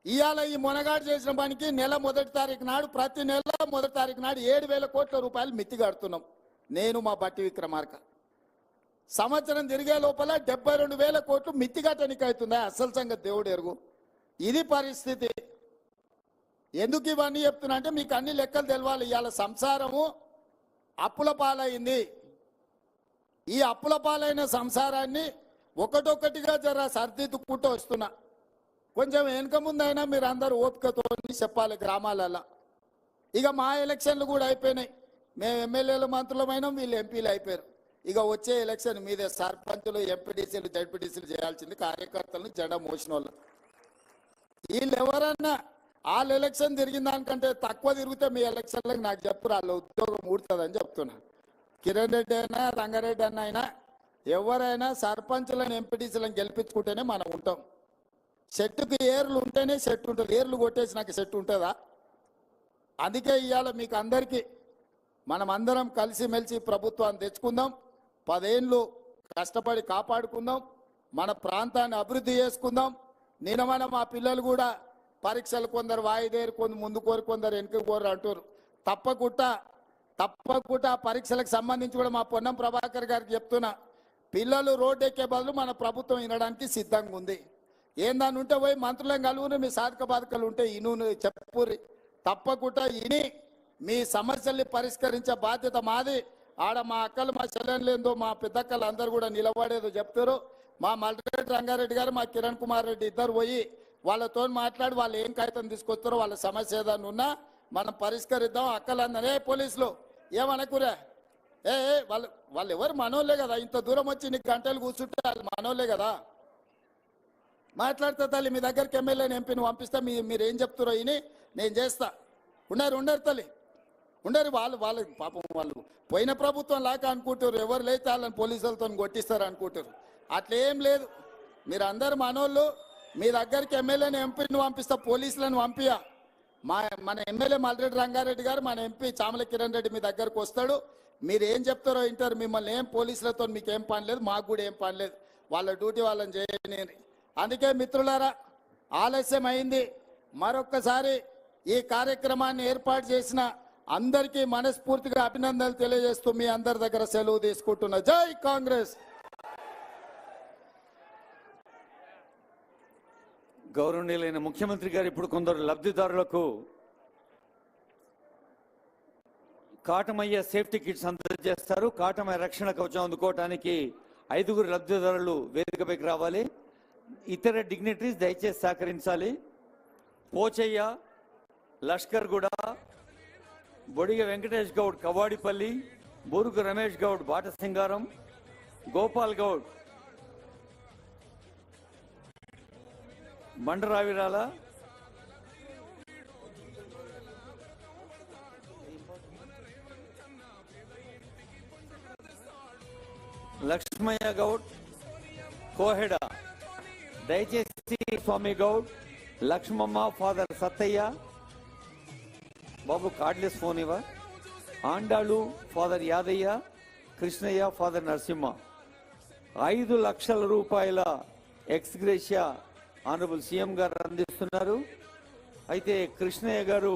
Speaker 6: ఇవాళ ఈ మొనగాడు చేసిన పనికి నెల 1వ తారీఖు నాడు, ప్రతి నెల 1వ తారీఖు నాడు 7,000 కోట్ల రూపాయలు మిత్తి కడుతున్నాం నేను, మా బట్టి విక్రమార్క. సంవత్సరం తిరిగే లోపల 72,000 కోట్లు మిత్తి కట్టనికి అవుతుందా? అసలు సంగతి దేవుడు ఎరుగు. ఇది పరిస్థితి. ఎందుకు ఇవన్నీ చెప్తున్నా అంటే మీకు అన్ని లెక్కలు తెలవాలి. ఇవాళ సంసారము అప్పుల పాలైంది. ఈ అప్పుల పాలైన సంసారాన్ని ఒకటొక్కటిగా జర సర్దిద్దుకుంటూ వస్తున్నా. కొంచెం వెనుక ముందైనా మీరు అందరూ ఓపికతో చెప్పాలి గ్రామాలలో. ఇక మా ఎలక్షన్లు కూడా అయిపోయినాయి. మేము ఎమ్మెల్యేలు మంత్రులమైనాం, వీళ్ళు ఎంపీలు అయిపోయారు. ఇక వచ్చే ఎలక్షన్ మీదే సర్పంచులు, ఎంపీటీసీలు, జడ్పీటీసీలు చేయాల్సింది కార్యకర్తలను జెండా మోసిన వాళ్ళు. వీళ్ళు ఎవరన్నా వాళ్ళ ఎలక్షన్ తిరిగిన దానికంటే తక్కువ తిరిగితే మీ ఎలక్షన్లకు నాకు చెప్పురు, వాళ్ళ ఉద్యోగం ఊడుతుందని చెప్తున్నా. కిరణ్ రెడ్డి అయినా రంగారెడ్డి అన్న అయినా ఎవరైనా సర్పంచులను ఎంపీటీసీలను గెలిపించుకుంటేనే మనం ఉంటాం. చెట్టుకి ఏర్లు ఉంటేనే చెట్టు ఉంటుంది. ఏర్లు కొట్టేసి నాకు చెట్టు ఉంటుందా? అందుకే ఇవాళ మీకు అందరికీ మనం అందరం కలిసిమెలిసి ప్రభుత్వాన్ని తెచ్చుకుందాం. 10 ఏళ్ళు కష్టపడి కాపాడుకుందాం. మన ప్రాంతాన్ని అభివృద్ధి చేసుకుందాం. నిన్న మా పిల్లలు కూడా పరీక్షలు కొందరు వాయిదేరు, కొందరు ముందు కోరు, కొందరు వెనుక కోరు అంటారు. తప్పకుండా పరీక్షలకు సంబంధించి కూడా మా పొన్నం ప్రభాకర్ గారికి చెప్తున్నా, పిల్లలు రోడ్డు ఎక్కే బదులు మన ప్రభుత్వం వినడానికి సిద్ధంగా ఉంది. ఏందని ఉంటే పోయి మంత్రులను కలుగురు, మీ సాధక బాధకాలు ఉంటే ఇను చెప్పుర్రి. తప్పకుండా ఇని మీ సమస్యల్ని పరిష్కరించే బాధ్యత మాది. ఆడ మా అక్కలు, మా చెల్లెళ్ళేందో, మా పెద్దక్కలు అందరూ కూడా నిలబడేదో చెప్తారు. మా మల్రెడ్డి రంగారెడ్డి గారు, మా కిరణ్ కుమార్ రెడ్డి ఇద్దరు పోయి వాళ్ళతో మాట్లాడి వాళ్ళు ఏం కాగితం తీసుకొస్తారో, వాళ్ళ సమస్య ఏదన్నా ఉన్నా మనం పరిష్కరిద్దాం. అక్కలందరే పోలీసులు ఏమనకురా, వాళ్ళు ఎవరు మనోళ్ళే కదా. ఇంత దూరం వచ్చి నీకు గంటలు కూర్చుంటే వాళ్ళు మనోళ్ళే కదా. మాట్లాడితే తల్లి మీ దగ్గరికి ఎమ్మెల్యేని ఎంపీని పంపిస్తా, మీరు ఏం చెప్తారో ఇని నేను చేస్తా. ఉండరు తల్లి, ఉండరు. వాళ్ళు పాపం వాళ్ళు పోయిన ప్రభుత్వం లాగా అనుకుంటారు. ఎవరు లేతే వాళ్ళని పోలీసులతో కొట్టిస్తారు అనుకుంటారు. అట్లేం లేదు. మీరు అందరు మనోళ్ళు. మీ దగ్గరికి ఎమ్మెల్యేని ఎంపీని పంపిస్తా, పోలీసులను పంపియా. మన ఎమ్మెల్యే మల్రెడ్డి రంగారెడ్డి గారు, మన ఎంపీ చామల కిరణ్ రెడ్డి మీ దగ్గరకు వస్తాడు. మీరు ఏం చెప్తారో వింటారు. మిమ్మల్ని ఏం పోలీసులతో మీకు ఏం పని లేదు, మాకు కూడా ఏం పని లేదు. వాళ్ళ డ్యూటీ వాళ్ళని చేయని. అందుకే మిత్రులారా, ఆలస్యం అయింది. మరొక్కసారి ఈ కార్యక్రమాన్ని ఏర్పాటు చేసిన అందరికీ మనస్ఫూర్తిగా అభినందనలు తెలియజేస్తూ మీ అందరి దగ్గర సెలవు తీసుకుంటున్నా. జై కాంగ్రెస్.
Speaker 10: గౌరవనీయులైన ముఖ్యమంత్రి గారు ఇప్పుడు కొందరు లబ్ధిదారులకు కాటమయ్య సేఫ్టీ కిట్స్ అందజేస్తారు. కాటమయ్య రక్షణ కవచం అందుకోవటానికి 5 లబ్ధిదారులు వేదికపైకి రావాలి. ఇతర డిగ్నిటరీస్ దయచేసి సహకరించాలి. పోచయ్య, లష్కర్గూడ, బొడిగ వెంకటేష్ గౌడ్ కవాడిపల్లి, బూరుగు రమేష్ గౌడ్ బాటసింగారం, గోపాల్ గౌడ్ బండరావిరాల, లక్ష్మయ్య గౌడ్ కోహెడ, దయచేసి స్వామి గౌడ్, లక్ష్మమ్మ, ఫాదర్ సత్తయ్య, బాబు కార్డ్లెస్ ఫోన్ ఇవ్వ, ఆండాళ్ళు ఫాదర్ యాదయ్య, కృష్ణయ్య ఫాదర్ నరసింహ. 5 లక్షల రూపాయల ఎక్స్గ్రేషియా ఆనరబుల్ సీఎం గారు అందిస్తున్నారు. అయితే కృష్ణయ్య గారు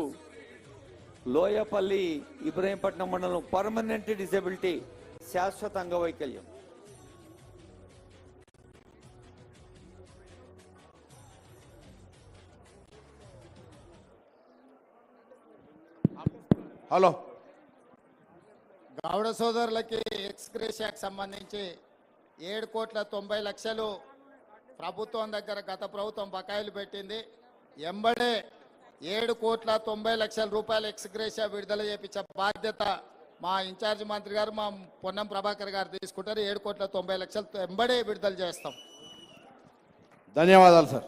Speaker 10: లోయపల్లి ఇబ్రహీంపట్నం మండలం పర్మనెంట్ డిజబిలిటీ, శాశ్వత అంగవైకల్యం.
Speaker 8: హలో,
Speaker 6: గౌడ సోదరులకి ఎక్స్గ్రేషియాకి సంబంధించి 7,90,00,000 ప్రభుత్వం దగ్గర గత ప్రభుత్వం బకాయిలు పెట్టింది. ఎంబడే 7,90,00,000 రూపాయల ఎక్స్గ్రేషియా విడుదల చేపించే బాధ్యత మా ఇన్ఛార్జ్ మంత్రి గారు, మా పొన్నం ప్రభాకర్ గారు తీసుకుంటారు. 7,90,00,000 ఎంబడే విడుదల చేస్తాం.
Speaker 8: ధన్యవాదాలు సార్.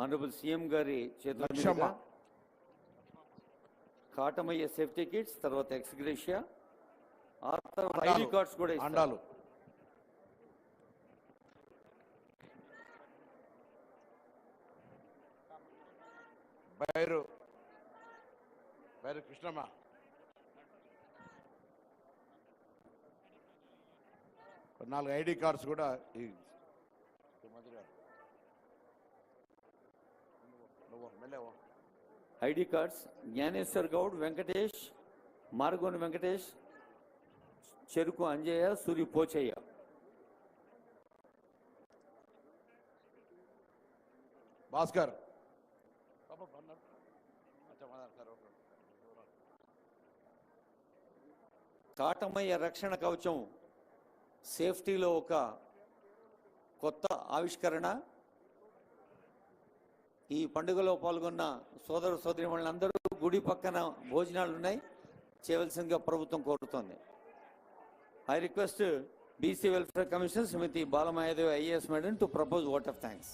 Speaker 10: ఆనరబుల్ సీఎం గారి చేతుల కాటమయ్య సేఫ్టీ కిట్స్, తర్వాత ఎక్స్గ్రేషియా, ఆ తర్వాత ఐడి కార్డ్స్ కూడా
Speaker 8: అండాలు. బైరు కృష్ణమ్మ, ఒక 4 ఐడి కార్డ్స్ కూడా
Speaker 10: ఐడి కార్డ్స్ జ్ఞానేశ్వర్ గౌడ్, వెంకటేష్, మార్గోని వెంకటేష్, చెరుకు అంజయ్య, సూరి పోచయ్య.
Speaker 8: భాస్కర్,
Speaker 10: కాటమయ్య రక్షణ కవచం సేఫ్టీలో ఒక
Speaker 15: కొత్త ఆవిష్కరణ. ఈ పండుగలో పాల్గొన్న సోదర సోదరీమణులందరూ గుడి పక్కన భోజనాలు ఉన్నాయి, చేయవలసిందిగా ప్రభుత్వం కోరుతోంది. I request BC Welfare Commissioner Srimati Balamayadevi IAS Madam to propose vote of thanks.